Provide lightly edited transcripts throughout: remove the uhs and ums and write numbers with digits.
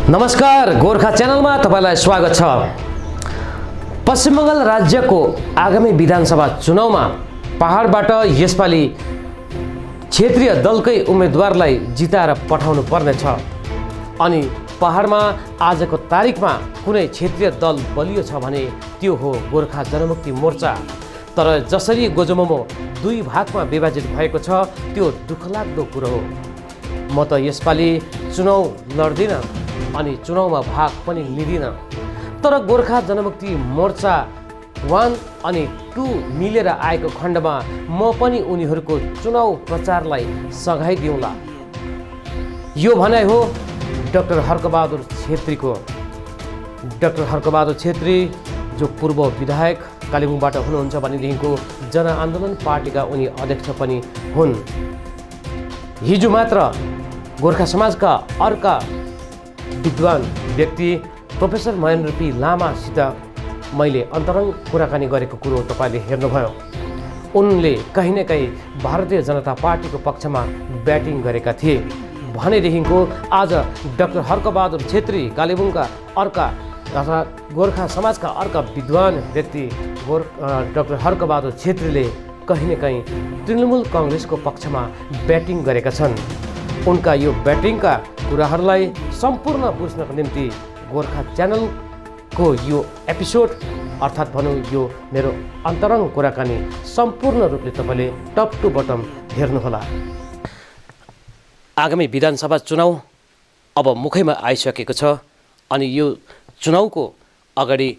नमस्कार, गोर्खा च्यानलमा तपाईलाई स्वागत छ। पश्चिम बङ्गाल राज्यको आगामी विधानसभा चुनावमा पहाडबाट यसपालि क्षेत्रीय दलकै उम्मेदवारलाई जिताएर पठाउनु पर्नेछ। अनि पहाडमा आजको तारिखमा कुनै क्षेत्रीय दल बलियो छ भने त्यो हो गोर्खा जनमुक्ति मोर्चा। तर जसरी गोजोमोमो दुई भागमा विभाजित भएको छ त्यो दुःखलाग्दो कुरो हो। म त यसपालि चुनाव लड्दिन अनि चुनावमा भाग पनि लिदिन, तर गोर्खा जनमुक्ति मोर्चा 1 अनि 2 मिलेर आएको खण्डमा म पनि उनीहरूको चुनाव प्रचारलाई सघाइदिउँला। यो भनाइ हो डाक्टर हर्कबहादुर छेत्रीको। डाक्टर हर्कबहादुर छेत्री जो पूर्व विधायक कालेबुङबाट हुनुहुन्छ भनेदेखिको जनआन्दोलन पार्टीका उनी अध्यक्ष पनि हुन्। हिजो मात्र गोर्खा समाजका अर्का विद्वान व्यक्ति प्रोफेसर महेन्द्र पी लामासित मैले अन्तरङ्ग कुराकानी गरेको कुरो तपाईँले हेर्नुभयो। उनले कहीँ न कहीँ भारतीय जनता पार्टीको पक्षमा ब्याटिङ गरेका थिए भनेदेखिको आज डाक्टर हर्कबहादुर छेत्री कालेबुङका अर्का तथा गोर्खा समाजका अर्का विद्वान व्यक्ति डाक्टर हर्कबहादुर छेत्रीले कहीँ न कहीँ तृणमूल काङ्ग्रेसको पक्षमा ब्याटिङ गरेका छन्। उनका यो ब्याटिङका कुराहरूलाई सम्पूर्ण बुझ्नको निम्ति गोर्खा च्यानलको यो एपिसोड अर्थात् भनौँ यो मेरो अन्तरङ्ग कुराकानी सम्पूर्ण रूपले तपाईँले टप टु बटम हेर्नुहोला। आगामी विधानसभा चुनाव अब मुखैमा आइसकेको छ अनि यो चुनावको अगाडि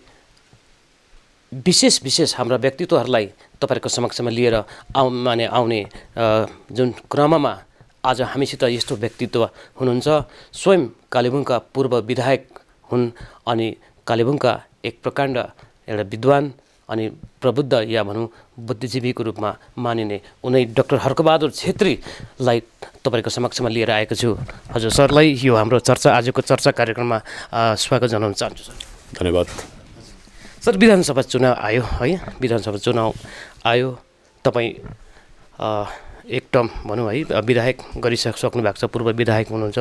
विशेष हाम्रा व्यक्तित्वहरूलाई तपाईँहरूको समक्षमा लिएर आउने जुन क्रममा आज हामीसित यस्तो व्यक्तित्व हुनुहुन्छ। स्वयं कालेबुङका पूर्व विधायक हुन् अनि कालेबुङका एक प्रकाण्ड एउटा विद्वान अनि प्रबुद्ध या भनौँ बुद्धिजीवीको रूपमा मानिने उनै डाक्टर हर्कबहादुर छेत्रीलाई तपाईँको समक्षमा लिएर आएको छु। हजुर सरलाई यो हाम्रो आजको चर्चा कार्यक्रममा स्वागत जनाउन चाहन्छु सर। धन्यवाद। सर, विधानसभा चुनाव आयो है, विधानसभा चुनाव आयो, तपाईँ एक टर्म भनौँ है विधायक गरिसक्नु भएको छ, पूर्व विधायक हुनुहुन्छ,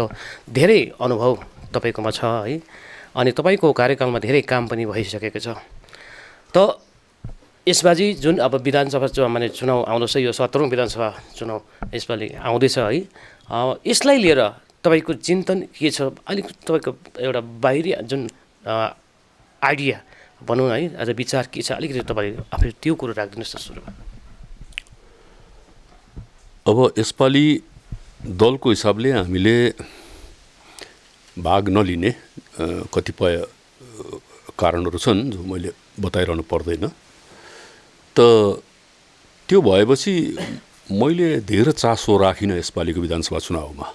धेरै अनुभव तपाईँकोमा छ है अनि तपाईँको कार्यकालमा धेरै काम पनि भइसकेको छ। त यसबाजी जुन अब विधानसभा चुनाव आउँदैछ, यो 17औं विधानसभा चुनाव यसपालि आउँदैछ है, यसलाई लिएर तपाईँको चिन्तन के छ? अलिक तपाईँको एउटा बाहिरी जुन आइडिया भनौँ है, आज विचार के छ अलिकति तपाईँले आफै त्यो कुरो राखिदिनुहोस् त सुरुमा। अब यसपालि दलको हिसाबले हामीले भाग नलिने कतिपय कारणहरू छन् जो मैले बताइरहनु पर्दैन। त त्यो भएपछि मैले धेरै चासो राखिनँ यसपालिको विधानसभा चुनावमा।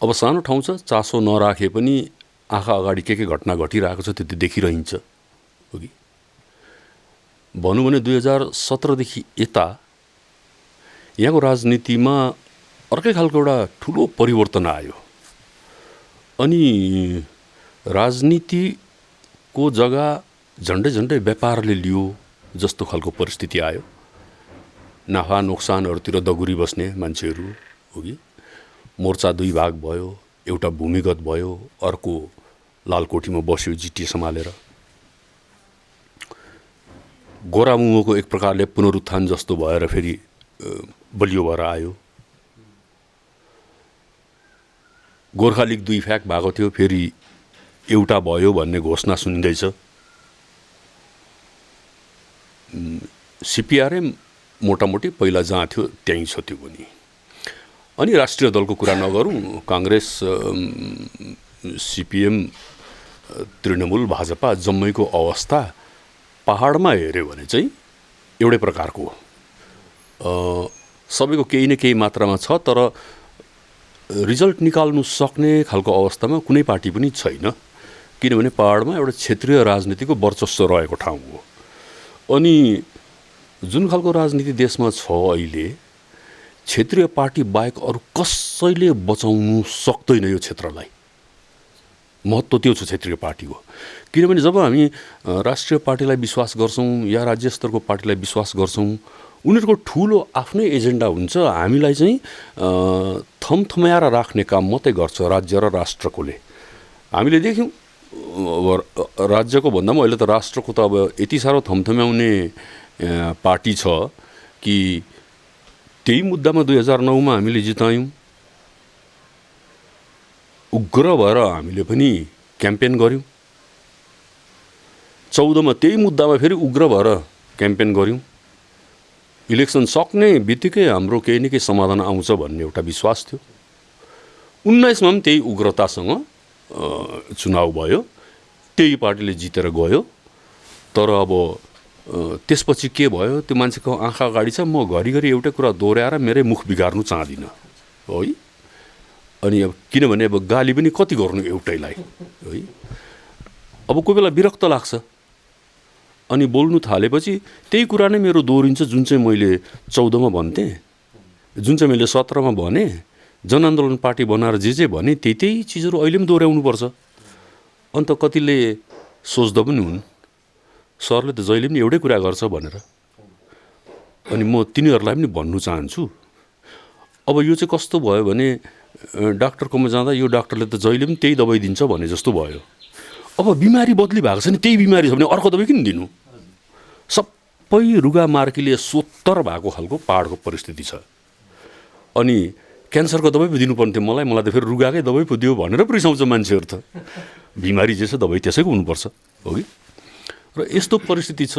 अब सानो ठाउँ छ, चासो नराखे पनि आँखा अगाडि के घटना घटिरहेको छ त्यो देखिरहन्छ हो कि। भनौँ भने 2017देखि यता यहाँको राजनीतिमा अर्कै खालको एउटा ठुलो परिवर्तन आयो अनि राजनीतिको जग्गा झन्डै व्यापारले लियो जस्तो खालको परिस्थिति आयो। नाफा नोक्सानहरूतिर दगुरी बस्ने मान्छेहरू हो कि। मोर्चा दुई भाग भयो, एउटा भूमिगत भयो, अर्को लालकोठीमा बस्यो जिटिए सम्हालेर। गोरामुमोको एक प्रकारले पुनरुत्थान जस्तो भएर फेरि बलियो भएर आयो। गोर्खा लिग 2 फ्याक भएको थियो, फेरि एउटा भयो भन्ने घोषणा सुनिँदैछ। सिपिआरएम मोटामोटी पहिला जहाँ थियो त्यहीँ छ त्यो पनि। अनि राष्ट्रिय दलको कुरा नगरौँ, काङ्ग्रेस, सिपिएम, तृणमूल, भाजपा जम्मैको अवस्था पहाडमा हेऱ्यो भने चाहिँ एउटै प्रकारको सबैको केही न केही मात्रामा छ, तर रिजल्ट निकाल्नु सक्ने खालको अवस्थामा कुनै पार्टी पनि छैन। किनभने पहाडमा एउटा क्षेत्रीय राजनीतिको वर्चस्व रहेको ठाउँ हो अनि जुन खालको राजनीति देशमा छ अहिले, क्षेत्रीय पार्टी बाहेक अरू कसैले बचाउनु सक्दैन यो क्षेत्रलाई। महत्त्व त्यो छ क्षेत्रीय पार्टीको। किनभने जब हामी राष्ट्रिय पार्टीलाई विश्वास गर्छौँ या राज्य स्तरको पार्टीलाई विश्वास गर्छौँ, उनीहरूको ठुलो आफ्नै एजेन्डा हुन्छ, हामीलाई चाहिँ थमथम्याएर राख्ने काम मात्रै गर्छ राज्य र राष्ट्रकोले। हामीले देख्यौँ अब राज्यको भन्दा पनि अहिले त राष्ट्रको त अब यति साह्रो थमथम्याउने पार्टी छ कि त्यही मुद्दामा 2009मा हामीले जितायौँ। उग्र भएर हामीले पनि क्याम्पेन गऱ्यौँ। 14मा त्यही मुद्दामा फेरि उग्र भएर क्याम्पेन गऱ्यौँ। इलेक्सन सक्ने बित्तिकै हाम्रो केही न केही समाधान आउँछ भन्ने एउटा विश्वास थियो। 19मा पनि त्यही उग्रतासँग चुनाव भयो, त्यही पार्टीले जितेर गयो। तर अब त्यसपछि के भयो, त्यो मान्छेको आँखा अगाडि छ। म घरिघरि एउटै कुरा दोहोऱ्याएर मेरै मुख बिगार्नु चाहदिनँ है। अनि अब किनभने अब गाली पनि कति गर्नु एउटैलाई है। अब कोही बेला विरक्त लाग्छ। अनि बोल्नु थालेपछि त्यही कुरा नै मेरो दोहोरिन्छ, जुन चाहिँ मैले 14मा भन्थेँ, जुन चाहिँ मैले 17मा भने, जनआन्दोलन पार्टी बनाएर जे भने त्यही चिजहरू अहिले पनि दोहोऱ्याउनुपर्छ। अन्त कतिले सोच्दा पनि हुन् सरले त जहिले पनि एउटै कुरा गर्छ भनेर। अनि म तिनीहरूलाई पनि भन्नु चाहन्छु, अब यो चाहिँ कस्तो भयो भने डाक्टरकोमा जाँदा यो डाक्टरले त जहिले पनि त्यही दबाई दिन्छ भने जस्तो भयो। अब बिमारी बदली भएको छ नि, त्यही बिमारी छ भने अर्को दबाई किन दिनु? सबै रुगा मार्कीले सोत्तर भएको खालको पहाडको परिस्थिति छ। अनि क्यान्सरको दबाई पो दिनुपर्ने थियो मलाई त फेरि रुगाकै दबाई पो दियो भनेर पो रिसाउँछ मान्छेहरू त। बिमारी जे छ दबाई त्यसैको हुनुपर्छ हो कि। र यस्तो परिस्थिति छ।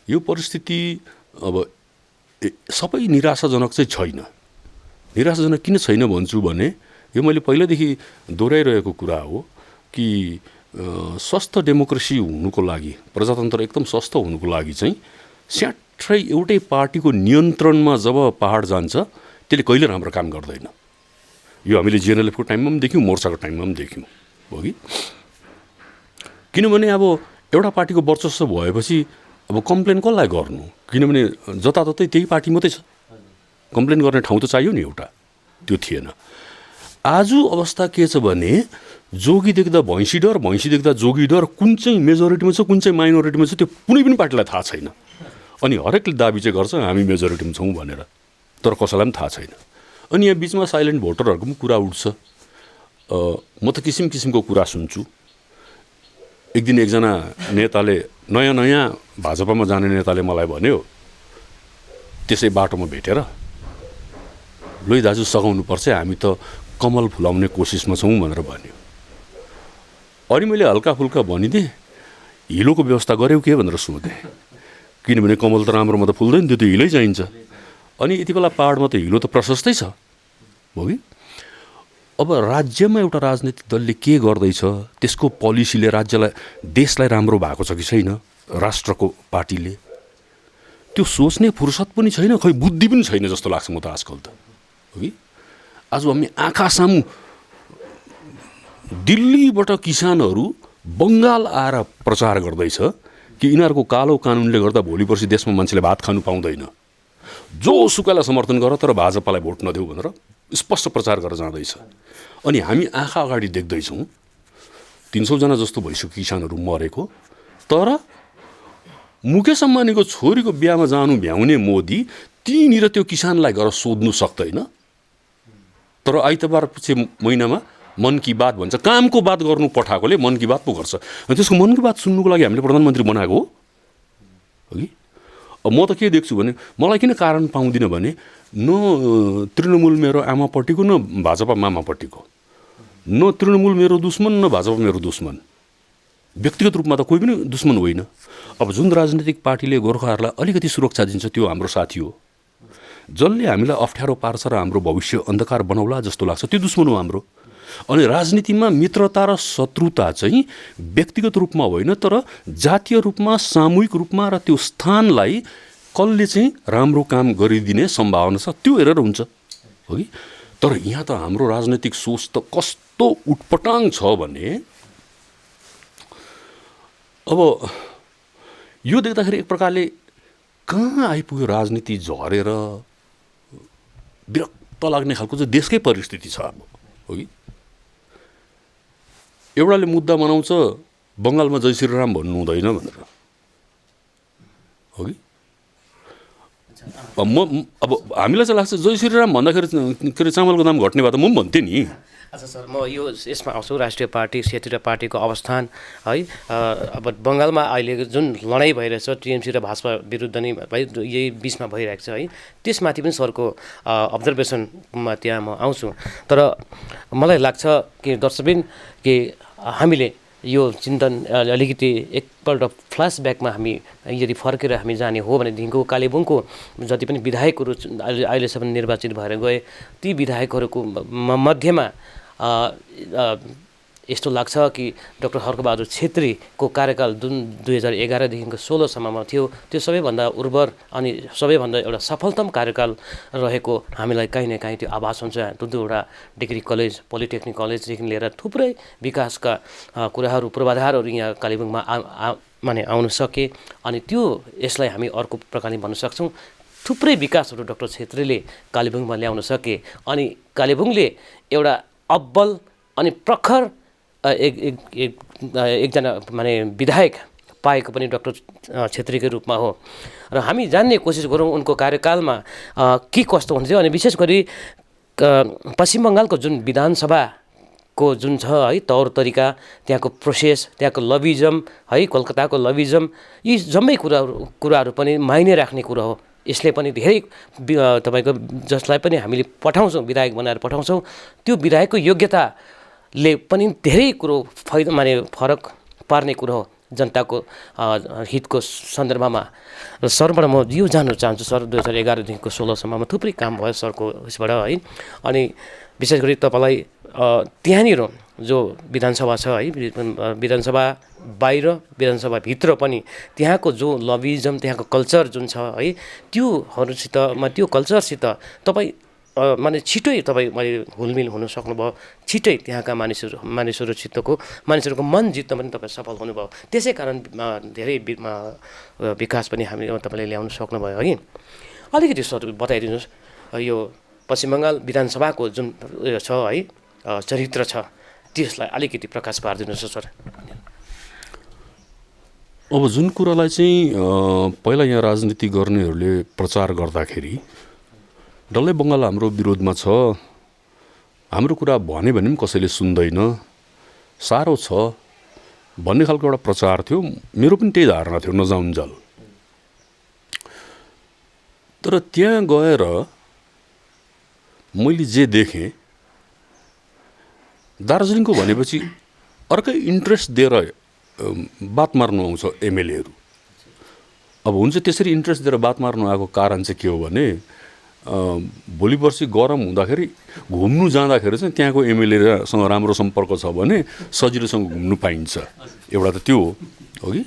यो परिस्थिति अब सबै निराशाजनक चाहिँ छैन। निराशाजनक किन छैन भन्छु भने यो मैले पहिल्यैदेखि दोहोऱ्याइरहेको कुरा हो कि स्वस्थ डेमोक्रेसी हुनुको लागि, प्रजातन्त्र एकदम स्वस्थ हुनुको लागि चाहिँ स्याट्रै एउटै पार्टीको नियन्त्रणमा जब पहाड जान्छ त्यसले कहिले राम्रो काम गर्दैन। यो हामीले जिएनएलएफको टाइममा पनि देख्यौँ, मोर्चाको टाइममा पनि देख्यौँ हो कि। किनभने अब एउटा पार्टीको वर्चस्व भएपछि अब कम्प्लेन कसलाई गर्नु? किनभने जताततै त्यही पार्टी मात्रै छ, कम्प्लेन गर्ने ठाउँ त चाहियो नि एउटा, त्यो थिएन। आज अवस्था के छ भने जोगी देख्दा भैँसी डर, भैँसी देख्दा जोगी डर, कुन चाहिँ मेजोरिटीमा छ कुन चाहिँ माइनोरिटीमा छ त्यो कुनै पनि पार्टीलाई थाहा छैन। अनि हरेकले दाबी चाहिँ गर्छ हामी मेजोरिटीमा छौँ भनेर, तर कसैलाई पनि थाहा छैन। अनि यहाँ बिचमा साइलेन्ट भोटरहरूको पनि कुरा उठ्छ। म त किसिम किसिमको कुरा सुन्छु। एक दिन एकजना नेताले, नयाँ भाजपामा जाने नेताले मलाई भन्यो त्यसै बाटोमा भेटेर, लोइ दाजु सघाउनुपर्छ, हामी त कमल फुलाउने कोसिसमा छौँ भनेर भन्यो। अनि मैले हल्का फुल्का भनिदिएँ, हिलोको व्यवस्था गऱ्यौ के भनेर सोधेँ। किनभने कमल त राम्रोमा त फुल्दैन, त्यो हिलै चाहिन्छ। अनि यति बेला पहाडमा त हिलो त प्रशस्तै छ हो कि। अब राज्यमा एउटा राजनीतिक दलले के गर्दैछ, त्यसको पोलिसीले राज्यलाई, देशलाई राम्रो भएको छ कि छैन, राष्ट्रको पार्टीले त्यो सोच्ने फुर्सद पनि छैन, खै बुद्धि पनि छैन जस्तो लाग्छ म त आजकल त हो कि। आज हामी आँखा सामु दिल्लीबाट किसानहरू बङ्गाल आएर प्रचार गर्दैछ कि यिनीहरूको कालो कानुनले गर्दा भोलि पर्सि देशमा मान्छेले भात खानु पाउँदैन, जो सुकैलाई समर्थन गर तर भाजपालाई भोट नदेऊ भनेर स्पष्ट प्रचार गरेर जाँदैछ। अनि हामी आँखा अगाडि देख्दैछौँ 300 जना जस्तो भइसक्यो किसानहरू मरेको। तर मुकेश अम्बानीको छोरीको बिहामा जानु भ्याउने मोदी त्यहीँनिर त्यो किसानलाई गएर सोध्नु सक्दैन। तर आइतबार पछि महिनामा मन की बात भन्छ, कामको बात गर्नु पठाएकोले मन की बात पो गर्छ। अनि त्यसको मन की बात सुन्नुको लागि हामीले प्रधानमन्त्री बनाएको हो कि। अब म त के देख्छु भने, मलाई किन कारण पाउँदिनँ भने न तृणमूल मेरो आमापट्टिको न भाजपा मामापट्टिको, न तृणमूल मेरो दुश्मन न भाजपा मेरो दुश्मन, व्यक्तिगत रूपमा त कोही पनि दुश्मन होइन। अब जुन राजनीतिक पार्टीले गोर्खाहरूलाई अलिकति सुरक्षा दिन्छ त्यो हाम्रो साथी हो। जसले हामीलाई अप्ठ्यारो पार्छ र हाम्रो भविष्य अन्धकार बनाउला जस्तो लाग्छ त्यो दुश्मन हो हाम्रो। अनि राजनीतिमा मित्रता र शत्रुता चाहिँ व्यक्तिगत रूपमा होइन, तर जातीय रूपमा, सामूहिक रूपमा र त्यो स्थानलाई कसले चाहिँ राम्रो काम गरिदिने सम्भावना छ त्यो हेरेर हुन्छ हो कि। तर यहाँ त हाम्रो राजनीतिक सोच त कस्तो उटपटाङ छ भने, अब यो देख्दाखेरि एक प्रकारले कहाँ आइपुग्यो राजनीति झरेर विरक्त लाग्ने खालको चाहिँ देशकै परिस्थिति छ अब हो कि। एउटाले मुद्दा बनाउँछ बङ्गालमा जय श्रीराम भन्नु हुँदैन भनेर हो कि। अब हामीलाई चाहिँ लाग्छ जय श्रीराम भन्दाखेरि के अरे चामलको दाम घट्ने भए त म पनि भन्थेँ नि अच्छा सर, म यसमा आउँछु राष्ट्रिय पार्टी क्षेत्रीय पार्टीको अवस्थान है। अब बङ्गालमा अहिले जुन लडाइँ भइरहेछ टिएमसी र भाजपा विरुद्ध नै यही बिचमा भइरहेको छ है, त्यसमाथि पनि सरको अब्जर्भेसनमा त्यहाँ म आउँछु। तर मलाई लाग्छ कि दर्शकबिन कि हामीले यो चिन्तन अलिकति एकपल्ट फ्ल्यासब्याकमा हामी यदि फर्केर हामी जाने हो भनेदेखिको कालेबुङको जति पनि विधायकहरू अहिलेसम्म निर्वाचित भएर गए ती विधायकहरूको मध्येमा यस्तो लाग्छ कि डाक्टर हर्कबहादुर छेत्रीको कार्यकाल जुन 2011देखिको 16सम्ममा थियो त्यो सबैभन्दा उर्वर अनि सबैभन्दा एउटा सफलतम कार्यकाल रहेको हामीलाई काहीँ न काहीँ त्यो आभास हुन्छ। दुईवटा डिग्री कलेज पोलिटेक्निक कलेजदेखि लिएर थुप्रै विकासका कुराहरू पूर्वाधारहरू यहाँ कालेबुङमा माने आउन सके अनि त्यो यसलाई हामी अर्को प्रकारले भन्न सक्छौँ थुप्रै विकासहरू डाक्टर छेत्रीले कालेबुङमा ल्याउन सके अनि कालेबुङले एउटा अब्बल अनि प्रखर एकजना माने विधायक पाएको पनि डाक्टर छेत्रीकै रूपमा हो र हामी जान्ने कोसिस गरौँ उनको कार्यकालमा के कस्तो हुन्थ्यो। अनि विशेष गरी पश्चिम बङ्गालको जुन विधानसभाको जुन छ है तौर तरिका त्यहाँको प्रोसेस त्यहाँको लबिजम है कलकत्ताको लबिजम यी जम्मै कुराहरू पनि मायने राख्ने कुरा हो। यसले पनि धेरै तपाईँको जसलाई पनि हामीले पठाउँछौँ विधायक बनाएर पठाउँछौँ त्यो विधायकको योग्यताले पनि धेरै कुरो फाइदा माने फरक पार्ने कुरो हो जनताको हितको सन्दर्भमा। र सरबाट म यो जान्न चाहन्छु सर 2011देखिको 16सम्ममा थुप्रै काम भयो सरको उसबाट है अनि विशेष गरी तपाईँलाई त्यहाँनिर जो विधानसभा छ है विधानसभा बाहिर विधानसभाभित्र पनि त्यहाँको जो लबिजम त्यहाँको कल्चर जुन छ है त्यो कल्चरसित तपाईँ माने छिटै तपाईँ मैले हुलमिल हुन सक्नुभयो छिटै त्यहाँका मानिसहरूको मन जित्न पनि तपाईँ सफल हुनुभयो। त्यसै कारण धेरै विकास पनि हामी तपाईँले ल्याउन सक्नुभयो है। अलिकति सर बताइदिनुहोस् यो पश्चिम बङ्गाल विधानसभाको जुन उयो छ है चरित्र छ त्यसलाई अलिकति प्रकाश पारिदिनुहोस् सर। अब जुन कुरालाई चाहिँ पहिला यहाँ राजनीति गर्नेहरूले प्रचार गर्दाखेरि डल्लै बङ्गाल हाम्रो विरोधमा छ हाम्रो कुरा भन्यो भने पनि कसैले सुन्दैन साह्रो छ भन्ने खालको एउटा प्रचार थियो। मेरो पनि त्यही धारणा थियो नजाउन्जेल। तर त्यहाँ गएर मैले जे देखेँ दार्जिलिङको भनेपछि अर्कै इन्ट्रेस्ट दिएर बात मार्नु आउँछ एमएलएहरू। अब हुन्छ त्यसरी इन्ट्रेस्ट दिएर बात मार्नु आएको कारण चाहिँ के हो भने भोलि पर्सि गरम हुँदाखेरि घुम्नु जाँदाखेरि चाहिँ त्यहाँको एमएलएसँग राम्रो सम्पर्क छ भने सजिलोसँग घुम्नु पाइन्छ। एउटा त त्यो हो कि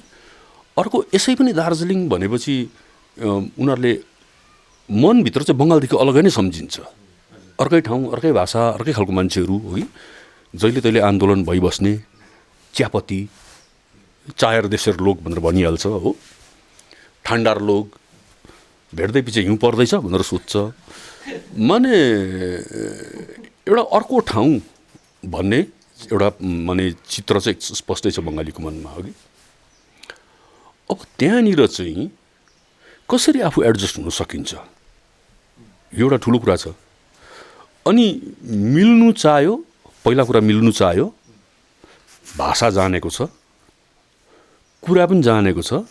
अर्को यसै पनि दार्जिलिङ भनेपछि उनीहरूले मनभित्र चाहिँ बङ्गालदेखि अलगै नै सम्झिन्छ। अर्कै ठाउँ अर्कै भाषा अर्कै खालको मान्छेहरू हो कि जहिले तहिले आन्दोलन भइबस्ने चियापत्ती चायर देशर लोक भनेर भनिहाल्छ हो ठान्डार लोक भेट्दै पछि हिउँ पर्दैछ भनेर सोध्छ माने एउटा अर्को ठाउँ भन्ने एउटा माने चित्र चाहिँ स्पष्टै छ बङ्गालीको मनमा हो कि। अब त्यहाँनिर चाहिँ कसरी आफू एडजस्ट हुन सकिन्छ एउटा ठुलो कुरा छ। अनि मिल्नु चाह्यो पहिला कुरा मिल्नु चाह्यो भाषा जानेको छ कुरा पनि जानेको छ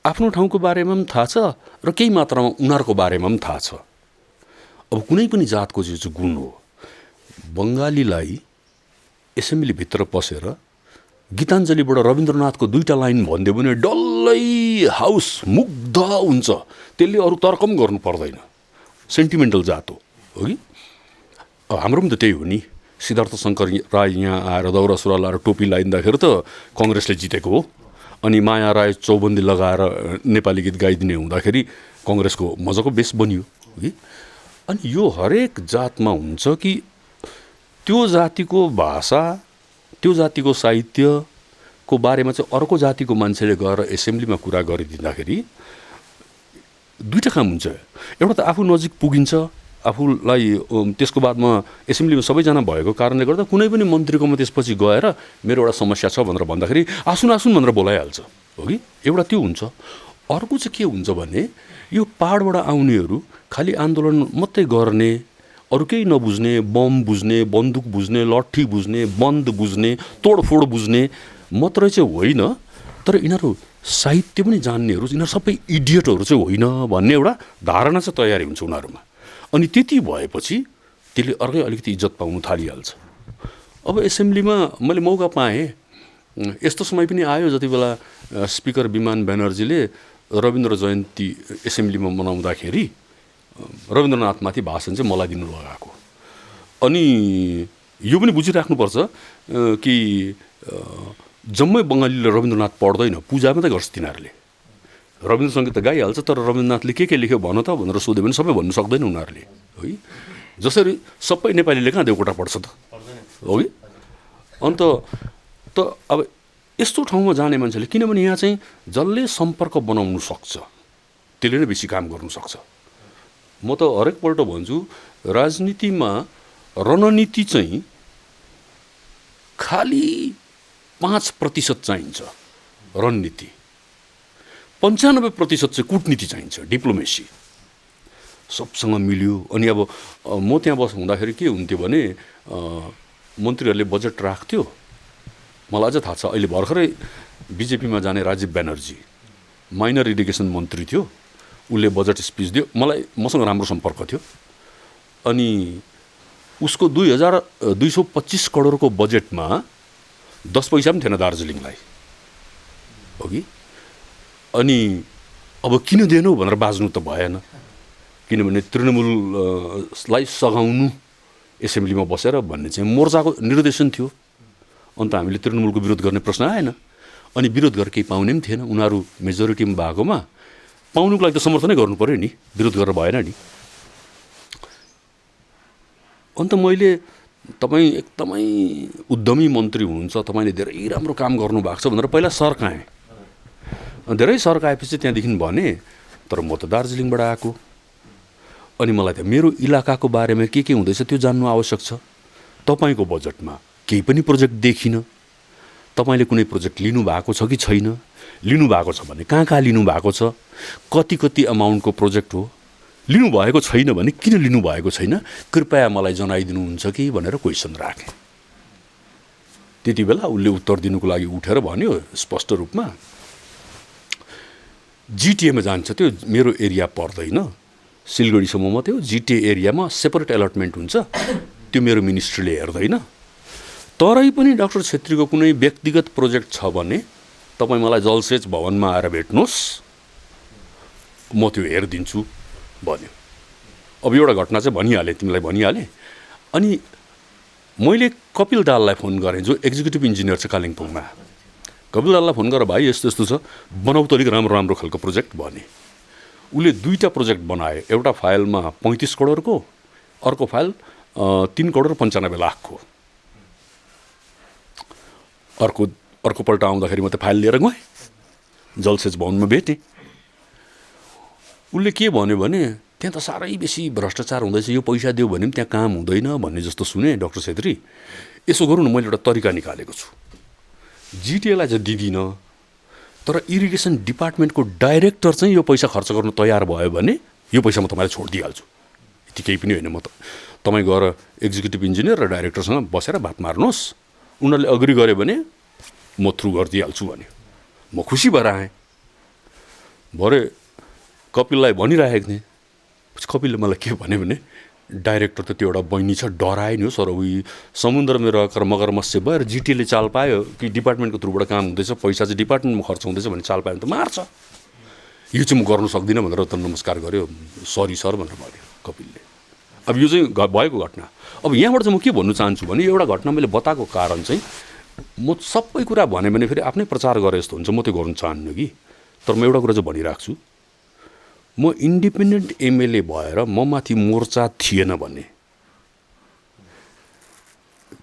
आफ्नो ठाउँको बारेमा पनि थाहा छ र केही मात्रामा उनीहरूको बारेमा पनि थाहा छ। अब कुनै पनि जातको चाहिँ गुण हो बङ्गालीलाई एसेम्ब्लीभित्र पसेर गीताञ्जलीबाट रविन्द्रनाथको 2टा लाइन भनिदियो भने डल्लै हाउस मुग्ध हुन्छ त्यसले अरू तर्क पनि गर्नु पर्दैन सेन्टिमेन्टल जात हो कि। अब हाम्रो पनि त त्यही हो नि सिद्धार्थ शङ्कर राई यहाँ आएर दौरा सुरुवाल लाएर टोपी लगाइदिँदाखेरि त कङ्ग्रेसले जितेको हो अनि माया राई चौबन्दी लगाएर नेपाली गीत गाइदिने हुँदाखेरि कङ्ग्रेसको मजाको बेस बनियो कि। अनि यो हरेक जातमा हुन्छ कि त्यो जातिको भाषा त्यो जातिको साहित्यको बारेमा चाहिँ अर्को जातिको मान्छेले गएर एसेम्ब्लीमा कुरा गरिदिँदाखेरि 2टा काम हुन्छ। एउटा त आफू नजिक पुगिन्छ आफूलाई त्यसको बादमा एसेम्ब्लीमा सबैजना भएको कारणले गर्दा कुनै पनि मन्त्रीकोमा त्यसपछि गएर मेरो एउटा समस्या छ भनेर भन्दाखेरि आसुन भनेर बोलाइहाल्छ हो कि एउटा त्यो हुन्छ। अर्को चाहिँ के हुन्छ भने यो पाहाडबाट आउनेहरू खालि आन्दोलन मात्रै गर्ने अरू केही नबुझ्ने, बम बुझ्ने, बन्दुक बुझ्ने, लट्ठी बुझ्ने, बन्द बुझ्ने, तोडफोड बुझ्ने मात्रै चाहिँ होइन, तर यिनीहरू साहित्य पनि जान्नेहरू, यिनीहरू सबै इडियटहरू चाहिँ होइन भन्ने एउटा धारणा चाहिँ तयारी हुन्छ उनीहरूमा। अनि त्यति भएपछि त्यसले अर्कै अलिकति इज्जत पाउनु थालिहाल्छ। अब एसेम्ब्लीमा मैले मौका पाएँ, यस्तो समय पनि आयो जति बेला स्पिकर विमान ब्यानर्जीले रविन्द्र जयन्ती एसेम्ब्लीमा मनाउँदाखेरि रविन्द्रनाथमाथि भाषण चाहिँ मलाई दिनु लगाएको। अनि यो पनि बुझिराख्नुपर्छ कि जम्मै बङ्गालीले रविन्द्रनाथ पढ्दैन, पूजा मात्रै गर्छ तिनीहरूले। रविन्द्र सङ्गीत त गाइहाल्छ, तर रविन्द्रनाथले के लेख्यो भन त भनेर सोध्यो भने सबै भन्नु सक्दैन उनीहरूले, है। जसरी सबै नेपालीले कहाँ देवकोटा पढ्छ त, हो कि? अन्त त अब यस्तो ठाउँमा जाने मान्छेले, किनभने यहाँ चाहिँ जसले सम्पर्क बनाउनु सक्छ त्यसले नै बेसी काम गर्नु सक्छ। म त हरेकपल्ट भन्छु, राजनीतिमा रणनीति चाहिँ खालि 5% चाहिन्छ, रणनीति 95% चाहिँ कुटनीति चाहिन्छ, डिप्लोमेसी। सबसँग मिल्यो। अनि अब म त्यहाँ हुँदाखेरि के हुन्थ्यो भने मन्त्रीहरूले बजेट राख्थ्यो, मलाई अझ थाहा छ, अहिले भर्खरै बिजेपीमा जाने राजीव ब्यानर्जी माइनर इरिगेसन मन्त्री थियो, उसले बजेट स्पिच दियो, मसँग राम्रो सम्पर्क थियो। अनि उसको 2,225 करोडको बजेटमा 10 पैसा पनि थिएन दार्जिलिङलाई, हो कि? अनि अब किन दिएनौ भनेर बाज्नु त भएन, किनभने तृणमूललाई सघाउनु एसेम्ब्लीमा बसेर भन्ने चाहिँ मोर्चाको निर्देशन थियो। अन्त हामीले तृणमूलको विरोध गर्ने प्रश्न आएन। अनि विरोध गरेर केही पाउने पनि थिएन, उनीहरू मेजोरिटीमा भएकोमा पाउनुको लागि त समर्थनै गर्नु पऱ्यो नि, विरोध गरेर भएन नि। अन्त मैले तपाईँ एकदमै उद्यमी मन्त्री हुनुहुन्छ, तपाईँले धेरै राम्रो काम गर्नुभएको छ भनेर पहिला सर्काएँ। धेरै सर्काएपछि त्यहाँदेखि भने, तर म त दार्जिलिङबाट आएको, अनि मलाई त मेरो इलाकाको बारेमा के हुँदैछ त्यो जान्नु आवश्यक छ। तपाईँको बजेटमा केही पनि प्रोजेक्ट देखिनँ, तपाईँले कुनै प्रोजेक्ट लिनुभएको छ कि छैन, लिनुभएको छ भने कहाँ कहाँ लिनुभएको छ, कति कति अमाउन्टको प्रोजेक्ट हो, लिनुभएको छैन भने किन लिनुभएको छैन, कृपया मलाई जनाइदिनुहुन्छ कि भनेर क्वेसन राखेँ। त्यति बेला उसले उत्तर दिनुको लागि उठेर भन्यो स्पष्ट रूपमा, जिटिएमा जान्छ, त्यो मेरो एरिया पर्दैन, सिलगढीसम्म मात्रै हो, जिटिए एरियामा सेपरेट एलटमेन्ट हुन्छ, त्यो मेरो मिनिस्ट्रीले हेर्दैन। तरै पनि डाक्टर छेत्रीको कुनै व्यक्तिगत प्रोजेक्ट छ भने तपाईँ मलाई जलसेच भवनमा आएर भेट्नुहोस्, म त्यो हेरिदिन्छु भन्यो। अब एउटा घटना चाहिँ भनिहालेँ, तिमीलाई भनिहालेँ। अनि मैले कपिल दाललाई फोन गरेँ, जो एक्जिक्युटिभ इन्जिनियर छ कालिम्पोङमा। कपिल दाललाई फोन गरेर, भाइ यस्तो यस्तो छ, बनाऊ त अलिक राम्रो राम्रो खालको प्रोजेक्ट भने। उसले 2टा प्रोजेक्ट बनाए, एउटा फाइलमा 35 करोडको, अर्को फाइल 3 करोड 95 लाखको। अर्कोपल्ट आउँदाखेरि म त फाइल लिएर गएँ, जलसेच भवनमा भेटेँ। उसले के भन्यो भने, त्यहाँ त साह्रै बेसी भ्रष्टाचार हुँदैछ, यो पैसा दियो भने पनि त्यहाँ काम हुँदैन भन्ने जस्तो सुने डाक्टर छेत्री। यसो गरौँ न, मैले एउटा तरिका निकालेको छु, जिटिएलाई चाहिँ दिदिनँ, तर इरिगेसन डिपार्टमेन्टको डाइरेक्टर चाहिँ यो पैसा खर्च गर्नु तयार भयो भने यो पैसा म तपाईँलाई छोडिदिइहाल्छु, यति केही पनि होइन। म त तपाईँ गएर एक्जिक्युटिभ इन्जिनियर र डाइरेक्टरसँग बसेर बात मार्नुहोस्, उनीहरूले अग्री गर्यो भने म थ्रु गरिदिइहाल्छु भन्यो। म खुसी भएर आएँ। भरे कपिललाई भनिराखेको थिएँ, कपिलले मलाई के भन्यो भने, डाइरेक्टर त त्यो एउटा बहिनी छ, डरायो नि हो सर, उही समुद्रमा रहेर मगरमत्स्य भएर जिटिएले चाल पायो कि डिपार्टमेन्टको थ्रुबाट काम हुँदैछ, पैसा चाहिँ डिपार्टमेन्टमा खर्च हुँदैछ भने चाल पायो भने त मार्छ, यो चाहिँ म गर्नु सक्दिनँ भनेर त नमस्कार गर्यो, सरी सर भनेर भन्यो कपिलले। अब यो चाहिँ भएको घटना। अब यहाँबाट चाहिँ म के भन्नु चाहन्छु भने, एउटा घटना मैले बताएको कारण चाहिँ, म सबै कुरा भने फेरि आफ्नै प्रचार गरे जस्तो हुन्छ, म त्यो गर्नु चाहन्छु कि। तर म एउटा कुरा चाहिँ भनिराख्छु, म इन्डिपेन्डेन्ट एमएलए भएर म माथि मोर्चा थिएन भने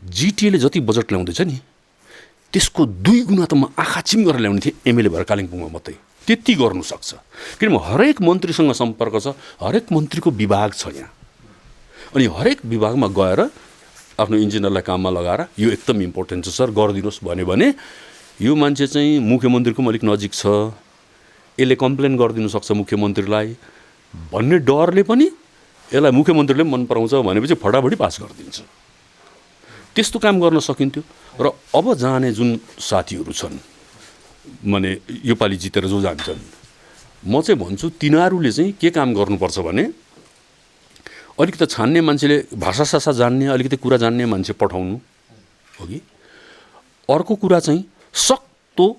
जिटिएले जति बजेट ल्याउँदैछ नि त्यसको 2 गुणा त म आँखा चिम गरेर ल्याउने थिएँ एमएलए भएर कालिम्पोङमा मात्रै। त्यति गर्नु सक्छ, किनभने हरेक मन्त्रीसँग सम्पर्क छ, हरेक मन्त्रीको विभाग छ यहाँ, अनि हरेक विभागमा गएर आफ्नो इन्जिनियरलाई काममा लगाएर यो एकदम इम्पोर्टेन्ट छ सर गरिदिनुहोस् भन्यो भने यो मान्छे चाहिँ मुख्यमन्त्रीको अलिक नजिक छ, यसले कम्प्लेन गरिदिनु सक्छ मुख्यमन्त्रीलाई भन्ने डरले पनि यसलाई मुख्यमन्त्रीले मन पराउँछ भनेपछि फटाफटी पास गरिदिन्छ। त्यस्तो काम गर्न सकिन्थ्यो। र अब जाने जुन साथीहरू छन् माने योपालि जितेर जो जान्छन्, म चाहिँ भन्छु तिनीहरूले चाहिँ के काम गर्नुपर्छ भने अलिकति छान्ने मान्छेले भाषासासा जान्ने अलिकति कुरा जान्ने मान्छे पठाउनु हो कि। अर्को कुरा चाहिँ सक्दो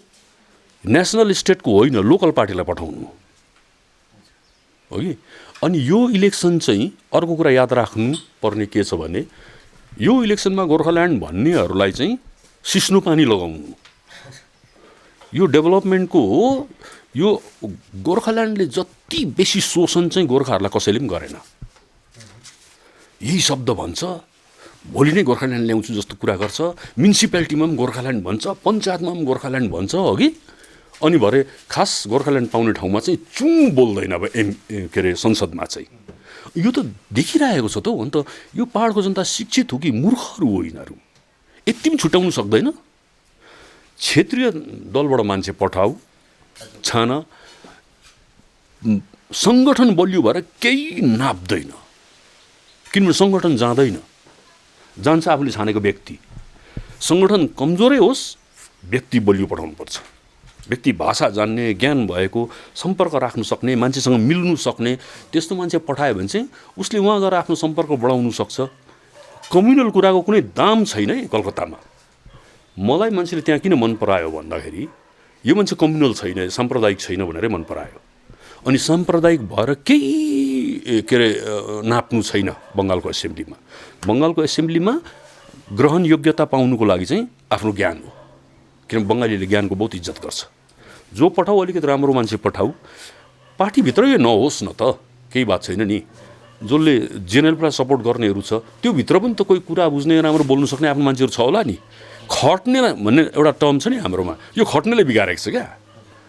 नेसनल स्टेटको होइन लोकल पार्टीलाई पठाउनु हो कि। अनि यो इलेक्सन चाहिँ अर्को कुरा याद राख्नु पर्ने के छ भने यो इलेक्सनमा गोर्खाल्यान्ड भन्नेहरूलाई चाहिँ सिस्नो पानी लगाउनु। यो डेभलपमेन्टको हो। यो गोर्खाल्यान्डले जति बेसी शोषण चाहिँ गोर्खाहरूलाई कसैले पनि गरेन। यही शब्द भन्छ, भोलि नै गोर्खाल्यान्ड ल्याउँछु जस्तो कुरा गर्छ, म्युनिसिपालिटीमा पनि गोर्खाल्यान्ड भन्छ, पञ्चायतमा पनि गोर्खाल्यान्ड भन्छ अघि। अनि भरे खास गोर्खाल्यान्ड पाउने ठाउँमा चाहिँ चुङ बोल्दैन अब के अरे संसदमा चाहिँ। यो त देखिरहेको छ त हो। अन्त यो पहाडको जनता शिक्षित हो कि मूर्खहरू हो यिनीहरू, यति पनि छुट्याउनु सक्दैन। क्षेत्रीय दलबाट मान्छे पठाऊ, छान, सङ्गठन बलियो भएर केही नाप्दैन। किनभने सङ्गठन जाँदैन, जान्छ आफूले छानेको व्यक्ति। सङ्गठन कमजोरै होस्, व्यक्ति बलियो पठाउनुपर्छ। व्यक्ति भाषा जान्ने, ज्ञान भएको, सम्पर्क राख्नु सक्ने, मान्छेसँग मिल्नु सक्ने त्यस्तो मान्छे पठायो भने चाहिँ उसले उहाँ गएर आफ्नो सम्पर्क बढाउनु सक्छ। कम्युनल कुराको कुनै दाम छैन है कलकत्तामा। मलाई मान्छेले त्यहाँ किन मन परायो भन्दाखेरि यो मान्छे कम्युनल छैन, साम्प्रदायिक छैन भनेरै मन परायो। अनि साम्प्रदायिक भएर केही के अरे नाप्नु छैन बङ्गालको एसेम्ब्लीमा। बङ्गालको एसेम्ब्लीमा ग्रहण योग्यता पाउनुको लागि चाहिँ आफ्नो ज्ञान हो। किनभने बङ्गालीले ज्ञानको बहुत इज्जत गर्छ। जो पठाऊ अलिकति राम्रो मान्छे पठाऊ, पार्टीभित्रै नहोस् न त, केही बात छैन नि। जसले जेनरललाई सपोर्ट गर्नेहरू छ त्यो भित्र पनि त कोही कुरा बुझ्ने, राम्रो बोल्नु सक्ने आफ्नो मान्छेहरू छ होला नि। खट्ने भन्ने एउटा टर्म छ नि हाम्रोमा, यो खट्नेले बिगारेको छ क्या।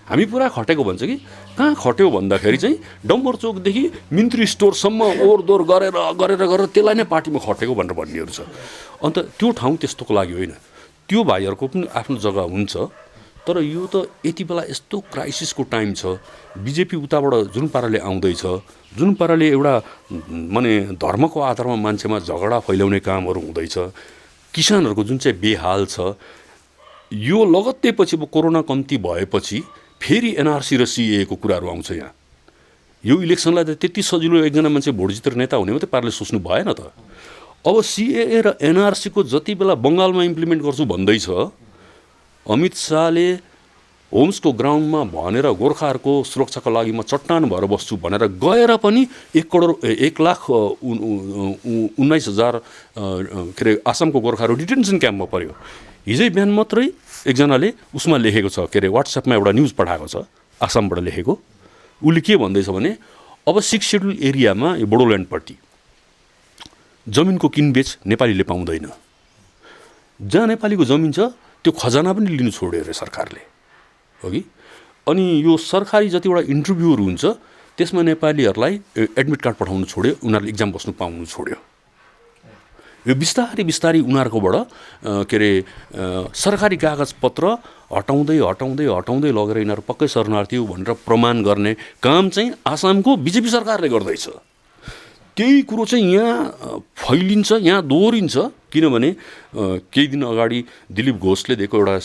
हामी पुरा खटेको भन्छ कि, कहाँ खट्यो भन्दाखेरि चाहिँ डम्बर चोकदेखि मिन्त्री स्टोरसम्म ओहोरदोहोर गरेर त्यसलाई नै पार्टीमा खटेको भनेर भन्नेहरू छ। अन्त त्यो ठाउँ त्यस्तोको लागि होइन। त्यो भाइहरूको पनि आफ्नो जग्गा हुन्छ। तर यो त यति बेला यस्तो क्राइसिसको टाइम छ। बिजेपी उताबाट जुन पाराले आउँदैछ, जुन पाराले एउटा माने धर्मको आधारमा मान्छेमा झगडा फैलाउने कामहरू हुँदैछ, किसानहरूको जुन चाहिँ बेहाल छ, यो लगत्तैपछि अब कोरोना कम्ती भएपछि फेरि एनआरसी र सिएएको कुराहरू आउँछ यहाँ। यो इलेक्सनलाई त त्यति सजिलो एकजना मान्छे भोट जितेर नेता हुने मात्रै पाराले सोच्नु भएन त। अब सिएए र एनआरसीको जति बेला बङ्गालमा इम्प्लिमेन्ट गर्छु भन्दैछ, अमित शाहले होम्सको ग्राउन्डमा भनेर गोर्खाहरूको सुरक्षाको लागि म चट्टान भएर बस्छु भनेर गएर पनि 1,19,000 के अरे आसामको गोर्खाहरू डिटेन्सन क्याम्पमा पर्यो। हिजै बिहान मात्रै एकजनाले उसमा लेखेको छ, के अरे वाट्सएपमा एउटा न्युज पठाएको छ आसामबाट लेखेको। उसले के भन्दैछ भने अब 6 सेड्युल एरियामा यो बोडोल्यान्डपट्टि जमिनको किनबेच नेपालीले पाउँदैन। जहाँ नेपालीको जमिन छ त्यो खजाना पनि लिनु छोड्यो अरे सरकारले हो कि। अनि यो सरकारी जतिवटा इन्टरभ्यूहरू हुन्छ त्यसमा नेपालीहरूलाई एडमिट कार्ड पठाउनु छोड्यो, उनीहरूले इक्जाम बस्नु पाउनु छोड्यो। यो बिस्तारै बिस्तारै उनीहरूकोबाट के अरे सरकारी कागजपत्र हटाउँदै लगेर यिनीहरू पक्कै शरणार्थी हो भनेर प्रमाण गर्ने काम चाहिँ आसामको बिजेपी सरकारले गर्दैछ। त्यही कुरो चाहिँ यहाँ फैलिन्छ, यहाँ दोहोरिन्छ। किनभने केही दिन अगाडि दिलीप घोषले दिएको एउटा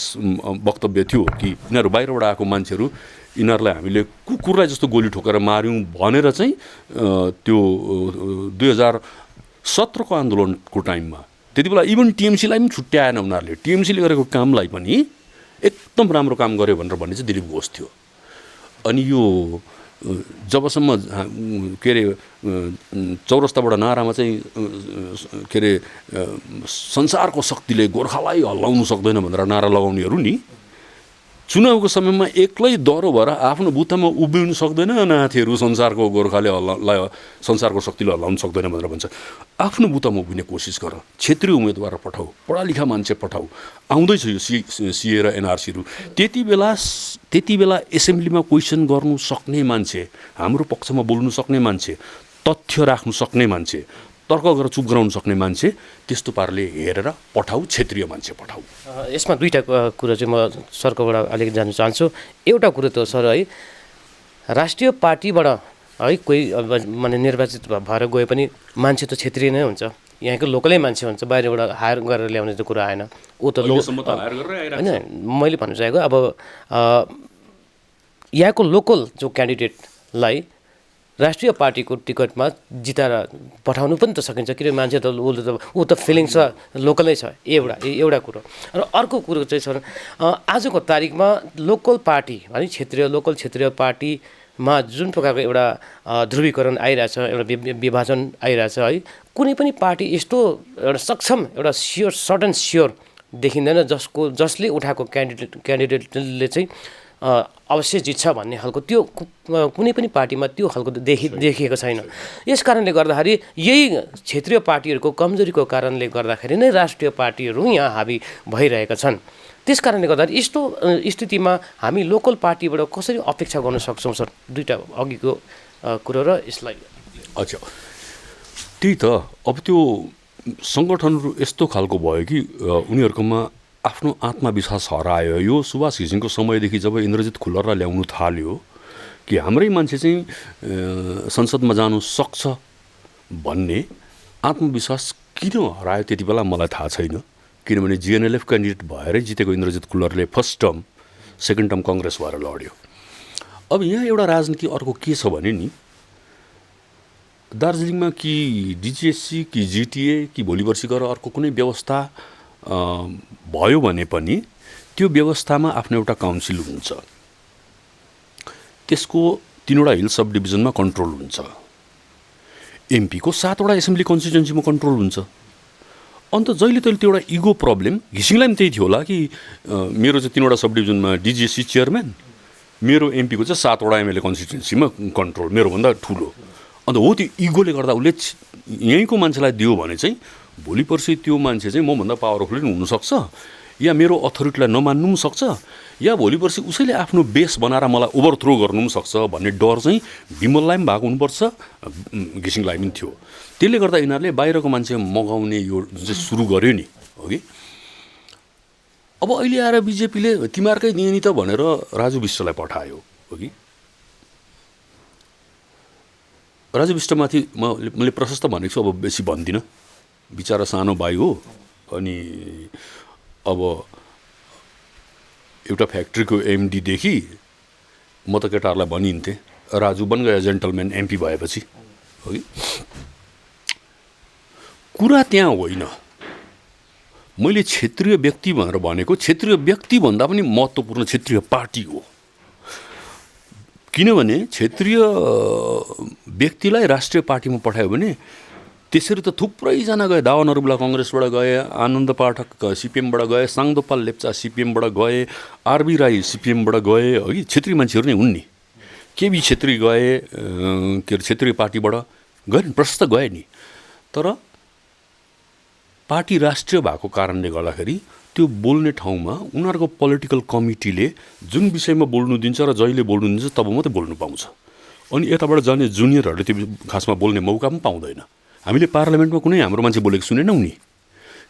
वक्तव्य थियो कि यिनीहरू बाहिरबाट आएको मान्छेहरू, यिनीहरूलाई हामीले कुकुरलाई जस्तो गोली ठोकेर मार्यौँ भनेर चाहिँ त्यो 2017को आन्दोलनको टाइममा त्यति बेला इभन टिएमसीलाई पनि छुट्याएन उनीहरूले। टिएमसीले गरेको कामलाई पनि एकदम राम्रो काम गर्यो भनेर भन्ने चाहिँ दिलीप घोष थियो। अनि यो जबसम्म के अरे चौरस्ताबाट नारामा चाहिँ के अरे संसारको शक्तिले गोर्खालाई हल्लाउनु सक्दैन भनेर नारा लगाउनेहरू नि, चुनावको समयमा एक्लै दह्रो भएर आफ्नो बुथमा उभिनु सक्दैन नाथेहरू, संसारको गोर्खाले संसारको शक्तिले हल्लाउनु सक्दैन भनेर भन्छ। आफ्नो बुथमा उभिने कोसिस गर, क्षेत्रीय उम्मेदवार पठाऊ, पढालिखा मान्छे पठाऊ। आउँदैछ यो सिए र एनआरसीहरू। त्यति बेला एसेम्ब्लीमा क्वेसन गर्नु सक्ने मान्छे, हाम्रो पक्षमा बोल्नु सक्ने मान्छे, तथ्य राख्नु सक्ने मान्छे, तर्क गरेर चुप गराउनु सक्ने मान्छे त्यस्तो पाराले हेरेर पठाऊ, क्षेत्रीय मान्छे पठाऊ। यसमा दुईवटा कुरा चाहिँ म सरकोबाट अलिकति जान्न चाहन्छु। एउटा कुरो त सर है, राष्ट्रिय पार्टीबाट है कोही माने निर्वाचित भएर गए पनि मान्छे त क्षेत्रीय नै हुन्छ, यहाँको लोकलै मान्छे हुन्छ, बाहिरबाट हायर गरेर ल्याउने त कुरा आएन। ऊ त होइन, मैले भन्नु चाहेको अब यहाँको लोकल जो क्यान्डिडेटलाई राष्ट्रिय पार्टीको टिकटमा जिताएर पठाउनु पनि त सकिन्छ, किनभने मान्छे त ऊ त फिलिङ छ लोकलै छ, एउटा कुरो। र अर्को कुरो चाहिँ छ आजको तारिकमा लोकल पार्टी है लोकल क्षेत्रीय पार्टीमा जुन प्रकारको एउटा ध्रुवीकरण आइरहेछ, एउटा विभाजन आइरहेछ है, कुनै पनि पार्टी यस्तो एउटा सक्षम एउटा स्योर सर्ट एन्ड स्योर देखिँदैन जसले उठाएको क्यान्डिडेटले चाहिँ अवश्य जित्छ भन्ने खालको त्यो कुनै पनि पार्टीमा त्यो खालको देखिएको छैन। यस कारणले गर्दाखेरि यही क्षेत्रीय पार्टीहरूको कमजोरीको कारणले गर्दाखेरि नै राष्ट्रिय पार्टीहरू यहाँ हावी भइरहेका छन्। त्यस कारणले गर्दाखेरि यस्तो स्थितिमा हामी लोकल पार्टीबाट कसरी अपेक्षा गर्न सक्छौँ सर? दुईवटा अघिको कुरो र यसलाई। अच्छा, त्यही त अब त्यो सङ्गठनहरू यस्तो खालको भयो कि उनीहरूकोमा आफ्नो आत्मविश्वास हरायो। यो सुभाष घिसिङको समयदेखि जब इन्द्रजित खुल्लरलाई ल्याउनु थाल्यो कि हाम्रै मान्छे चाहिँ संसदमा जानु सक्छ भन्ने आत्मविश्वास किन हरायो त्यति बेला मलाई थाहा छैन, किनभने जिएनएलएफ क्यान्डिडेट भएरै जितेको इन्द्रजित खुल्लरले first term second term Congress भएर लड्यो। अब यहाँ एउटा राजनीति अर्को के छ भने नि, दार्जिलिङमा कि डिजिएससी कि जिटिए कि भोलि पर्सि गएर अर्को कुनै व्यवस्था भयो भने पनि त्यो व्यवस्थामा आफ्नो एउटा काउन्सिल हुन्छ, त्यसको 3वटा हिल सब डिभिजनमा कन्ट्रोल हुन्छ, एमपीको 7वटा एसेम्ब्ली कन्स्टिट्युन्सीमा कन्ट्रोल हुन्छ। अन्त जहिले तहिले त्यो एउटा इगो प्रब्लम घिसिङलाई पनि त्यही थियो होला कि मेरो चाहिँ 3वटा सब डिभिजनमा डिजिएससी चेयरम्यान, मेरो एमपीको चाहिँ 7वटा एमएलए कन्स्टिट्युन्सीमा कन्ट्रोल मेरोभन्दा ठुलो। अन्त हो त्यो इगोले गर्दा उसले यहीँको मान्छेलाई दियो भने चाहिँ भोलि पर्सि त्यो मान्छे चाहिँ मभन्दा पावरफुल पनि हुनसक्छ, या मेरो अथोरिटीलाई नमान्नु पनि सक्छ, या भोलि पर्सि उसैले आफ्नो बेस बनाएर मलाई ओभरथ्रो गर्नु पनि सक्छ भन्ने डर चाहिँ विमललाई पनि भएको हुनुपर्छ, घिसिङलाई पनि थियो। त्यसले गर्दा यिनीहरूले बाहिरको मान्छे मगाउने यो चाहिँ सुरु गर्यो नि, हो कि। अब अहिले आएर बिजेपीले तिमीहरूकै दिए नि त भनेर राजु विष्टलाई पठायो, हो कि। राजु विष्टमाथि मैले प्रशस्त भनेको छु, अब बेसी भन्दिनँ, बिचारा सानो भाइ हो। अनि अब एउटा फ्याक्ट्रीको एमडीदेखि म त केटाहरूलाई भनिन्थेँ राजु बन गयो जेन्टलम्यान एमपी भएपछि, हो कि। कुरा त्यहाँ होइन, मैले क्षेत्रीय व्यक्ति भनेर भनेको क्षेत्रीय व्यक्तिभन्दा पनि महत्त्वपूर्ण क्षेत्रीय पार्टी हो, किनभने क्षेत्रीय व्यक्तिलाई राष्ट्रिय पार्टीमा पठायो भने त्यसरी त थुप्रैजना गए, दावा नरुबुला कङ्ग्रेसबाट गए, आनन्द पाठक सिपिएमबाट गए, साङदोपाल लेप्चा सिपिएमबाट गए, आरबी राई सिपिएमबाट गए, हो कि। क्षेत्रीय मान्छेहरू नै हुन् नि। केबी छेत्री गए के अरे क्षेत्रीय पार्टीबाट गए नि, प्रशस्त गए नि। तर पार्टी राष्ट्रिय भएको कारणले गर्दाखेरि त्यो बोल्ने ठाउँमा उनीहरूको पोलिटिकल कमिटीले जुन विषयमा बोल्नु दिन्छ र जहिले बोल्नु दिन्छ तब मात्रै बोल्नु पाउँछ। अनि यताबाट जाने जुनियरहरूले त्यो खासमा बोल्ने मौका पनि पाउँदैन। हामीले पार्लियामेन्टमा कुनै हाम्रो मान्छे बोलेको सुनेनौँ नि,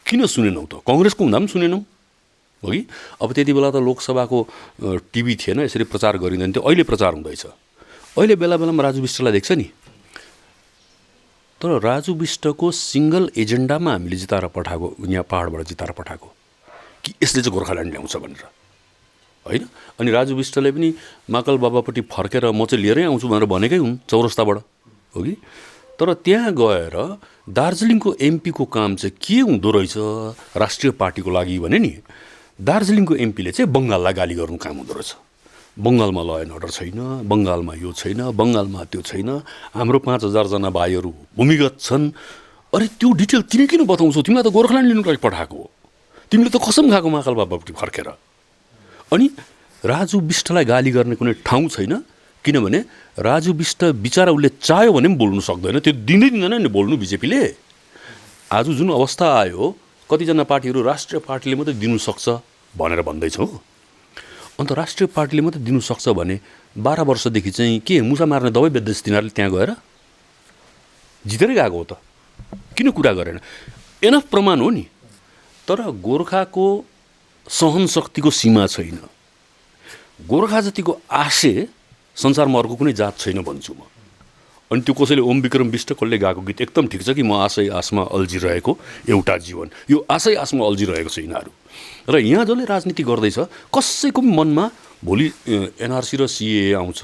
किन सुनेनौँ त? कङ्ग्रेसको हुँदा पनि सुनेनौँ, हो कि। अब त्यति बेला त लोकसभाको टिभी थिएन, यसरी प्रचार गरिँदैन थियो, अहिले प्रचार हुँदैछ। अहिले बेला बेलामा राजु विष्टलाई देख्छ नि, तर राजु विष्टको सिङ्गल एजेन्डामा हामीले जिताएर पठाएको, यहाँ पहाडबाट जिताएर पठाएको कि यसले चाहिँ गोर्खाल्यान्ड ल्याउँछ भनेर, होइन। अनि राजु विष्टले पनि महाकाल बाबापट्टि फर्केर म चाहिँ लिएरै आउँछु भनेर भनेकै हुन् चौरस्ताबाट, हो कि। तर त्यहाँ गएर दार्जिलिङको एमपीको काम चाहिँ के हुँदो रहेछ राष्ट्रिय पार्टीको लागि भने नि, दार्जिलिङको एमपीले चाहिँ बङ्गाललाई गाली गर्नु काम हुँदो रहेछ। बङ्गालमा ल एन्ड अर्डर छैन, बङ्गालमा यो छैन, बङ्गालमा त्यो छैन, हाम्रो 5000 भाइहरू भूमिगत छन्। अरे त्यो डिटेल तिमी किन बताउँछौ? तिमीलाई त गोर्खाल्यान्ड लिनुको लागि पठाएको, तिमीले त कसम खाएको महाकाल बाबापट्टि फर्केर। अनि राजु विष्टलाई गाली गर्ने कुनै ठाउँ छैन, किनभने राजु विष्ट बिचारा उसले चाह्यो भने पनि बोल्नु सक्दैन, त्यो दिँदैन नि बोल्नु बिजेपीले। आज जुन अवस्था आयो, कतिजना पार्टीहरू राष्ट्रिय पार्टीले मात्रै दिनु सक्छ भनेर भन्दैछौँ। अन्त राष्ट्रिय पार्टीले मात्रै दिनु सक्छ भने 12 वर्षदेखि चाहिँ के मुसा मार्ने दबाई बेच्दैछ तिनीहरूले त्यहाँ गएर? जितेरै गएको हो त, किन कुरा गरेन? एनफ प्रमाण हो नि। तर गोर्खाको सहन शक्तिको सीमा छैन। गोर्खा जतिको आशे संसारमा अर्को कुनै जात छैन भन्छु म, अनि त्यो कसैले ओम विक्रम बिष्ट कसले गाएको गीत एकदम ठिक छ कि म आशै आसमा अल्झिरहेको एउटा जीवन, यो आशै आसमा अल्झिरहेको छ यिनीहरू। र यहाँ जसले राजनीति गर्दैछ कसैको पनि मनमा भोलि एनआरसी र सिएए आउँछ,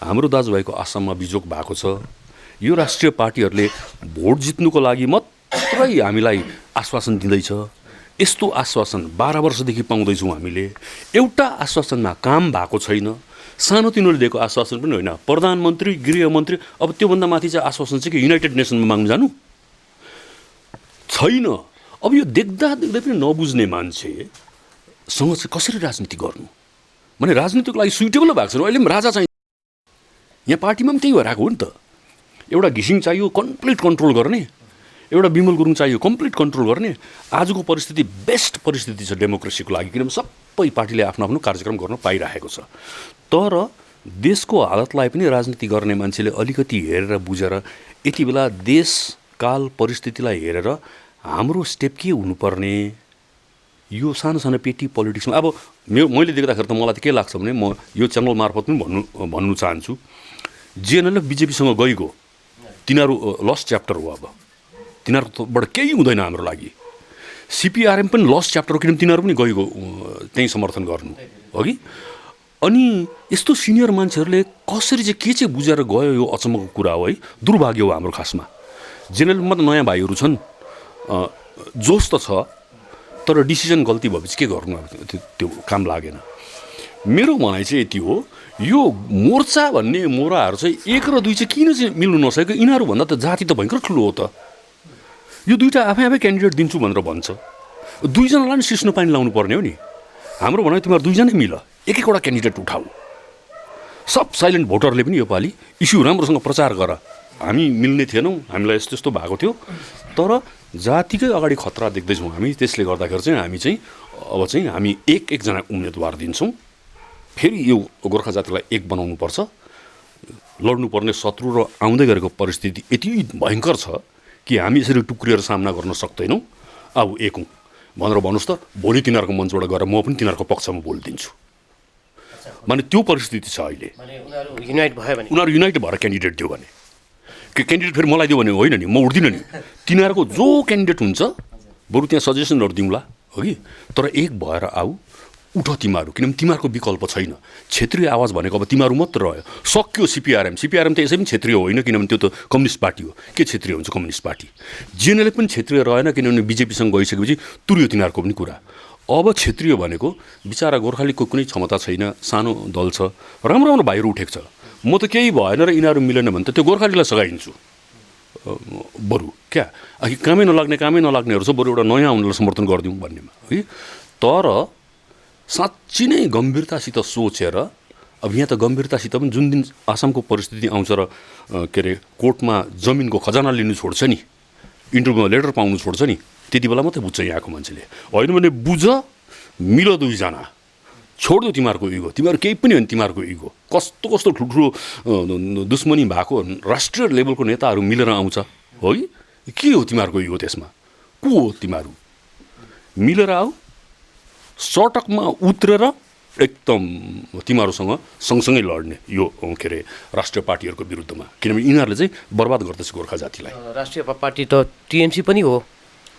हाम्रो दाजुभाइको आसाममा बिजोग भएको छ, यो राष्ट्रिय पार्टीहरूले भोट जित्नुको लागि मात्रै हामीलाई आश्वासन दिँदैछ, यस्तो आश्वासन 12 वर्षदेखि पाउँदैछौँ हामीले, एउटा आश्वासनमा काम भएको छैन, सानोतिनो दिएको आश्वासन पनि होइन, प्रधानमन्त्री गृहमन्त्री, अब त्योभन्दा माथि चाहिँ आश्वासन चाहिँ कि युनाइटेड नेसनमा माग्नु जानु छैन। अब यो देख्दा देख्दै पनि नबुझ्ने मान्छेसँग चाहिँ कसरी राजनीति गर्नु, भने राजनीतिको लागि सुइटेबल भएको छैन। अहिले पनि राजा चाहिँ यहाँ पार्टीमा पनि त्यही भएर आएको हो नि त। एउटा घिसिङ चाहियो कम्प्लिट कन्ट्रोल गर्ने, एउटा बिमल गुरुङ चाहियो कम्प्लिट कन्ट्रोल गर्ने। आजको परिस्थिति बेस्ट परिस्थिति छ डेमोक्रेसीको लागि, किनभने सबै पार्टीले आफ्नो आफ्नो कार्यक्रम गर्न पाइरहेको छ। तर देशको हालतलाई पनि राजनीति गर्ने मान्छेले अलिकति हेरेर बुझेर यति बेला देश काल परिस्थितिलाई हेरेर हाम्रो स्टेप के हुनुपर्ने, यो सानो सानो पेटी पोलिटिक्समा अब मैले देख्दाखेरि त मलाई त के लाग्छ भने, म यो च्यानल मार्फत पनि भन्नु चाहन्छु, जिएनएलएफ बिजेपीसँग गइगयो, तिनीहरू लस्ट च्याप्टर हो। अब तिनीहरूबाट केही हुँदैन हाम्रो लागि। सिपिआरएम पनि लस्ट च्याप्टर हो, किनभने तिनीहरू पनि गइगयो त्यहीँ समर्थन गर्नु हो कि। अनि यस्तो सिनियर मान्छेहरूले कसरी चाहिँ के चाहिँ बुझेर गयो, यो अचम्मको कुरा हो है, दुर्भाग्य हो हाम्रो खासमा। जेनरलमा त नयाँ भाइहरू छन्, जोस त छ, तर डिसिजन गल्ती भएपछि के गर्नु, अब त्यो काम लागेन। मेरो भनाइ चाहिँ यति हो, यो मोर्चा भन्ने मोराहरू चाहिँ 1 र 2 चाहिँ किन चाहिँ मिल्नु नसकेको, यिनीहरूभन्दा त जाति त भयङ्कर ठुलो हो त। यो दुईवटा आफै आफै क्यान्डिडेट दिन्छु भनेर भन्छ, 2 जनालाई नि सिस्नो पानी लाउनु पर्ने हो नि। हाम्रो भनाइ तिमीहरू 2 जनै मिल, एक-एकवटा क्यान्डिडेट उठाऊ। सब साइलेन्ट भोटरले पनि योपालि इस्यु राम्रोसँग प्रचार गर, हामी मिल्ने थिएनौँ, हामीलाई यस्तो यस्तो भएको थियो, तर जातिकै अगाडि खतरा देख्दैछौँ हामी। त्यसले गर्दाखेरि चाहिँ हामी चाहिँ अब चाहिँ हामी एक-एकजना उम्मेदवार दिन्छौँ। फेरि यो गोर्खा जातिलाई एक बनाउनुपर्छ। लड्नुपर्ने शत्रु र आउँदै गरेको परिस्थिति यति भयङ्कर छ कि हामी यसरी टुक्रिएर सामना गर्न सक्दैनौँ। अब एक हौँ भनेर भन्नुहोस् त, भोलि तिनीहरूको मञ्चबाट गएर म पनि तिनीहरूको पक्षमा बोलिदिन्छु। माने त्यो परिस्थिति छ अहिले। उनीहरू युनाइट भएर क्यान्डिडेट दियो भने, कि क्यान्डिडेट फेरि मलाई दियो भने होइन नि, म उठ्दिनँ नि। तिनीहरूको जो क्यान्डिडेट हुन्छ बरु त्यहाँ सजेसनहरू दिउँला हो कि, तर एक भएर आऊ, उठ तिमीहरू, किनभने तिमीहरूको विकल्प छैन। क्षेत्रीय आवाज भनेको अब तिमीहरू मात्र रह्यो। सक्यो सिपिआरएम त यसै पनि क्षेत्रीय होइन, किनभने त्यो त कम्युनिस्ट पार्टी हो। के क्षेत्रीय हुन्छ कम्युनिस्ट पार्टी? जिएनएलएफ पनि क्षेत्रीय रहेन, किनभने बिजेपीसँग गइसकेपछि तुर्यो तिनीहरूको पनि कुरा। अब क्षेत्रीय भनेको बिचारा गोर्खालीको कुनै क्षमता छैन, सानो दल छ, राम्रो राम्रो भाइहरू उठेको छ, म त केही भएन र यिनीहरू मिलेन भने त त्यो गोर्खालीलाई सघाइदिन्छु बरु। क्या कामै नलाग्नेहरू छ, बरु एउटा नयाँ उनीहरूलाई समर्थन गरिदिउँ भन्नेमा है। तर साँच्ची नै गम्भीरतासित सोचेर, अब यहाँ त गम्भीरतासित पनि जुन दिन आसामको परिस्थिति आउँछ र के अरे कोर्टमा जमिनको खजाना लिनु छोड्छ नि, इन्टरभ्यूमा लेटर पाउनु छोड्छ नि, त्यति बेला मात्रै बुझ्छ यहाँको मान्छेले। होइन भने बुझ, मिल 2 जना, छोड्दो तिमीहरूको इगो, तिमीहरू केही पनि होइन तिमीहरूको इगो। कस्तो कस्तो ठुल्ठुलो दुश्मनी भएको राष्ट्रिय लेभलको नेताहरू मिलेर आउँछ हो कि, के हो तिमीहरूको इगो त्यसमा? को हो तिमीहरू? मिलेर आऊ, सटकमा उत्रेर एकदम तिमीहरूसँग सँगसँगै लड्ने यो के अरे राष्ट्रिय पार्टीहरूको विरुद्धमा, किनभने यिनीहरूले चाहिँ बर्बाद गर्दैछ गोर्खा जातिलाई। राष्ट्रिय पार्टी त टिएमसी पनि हो,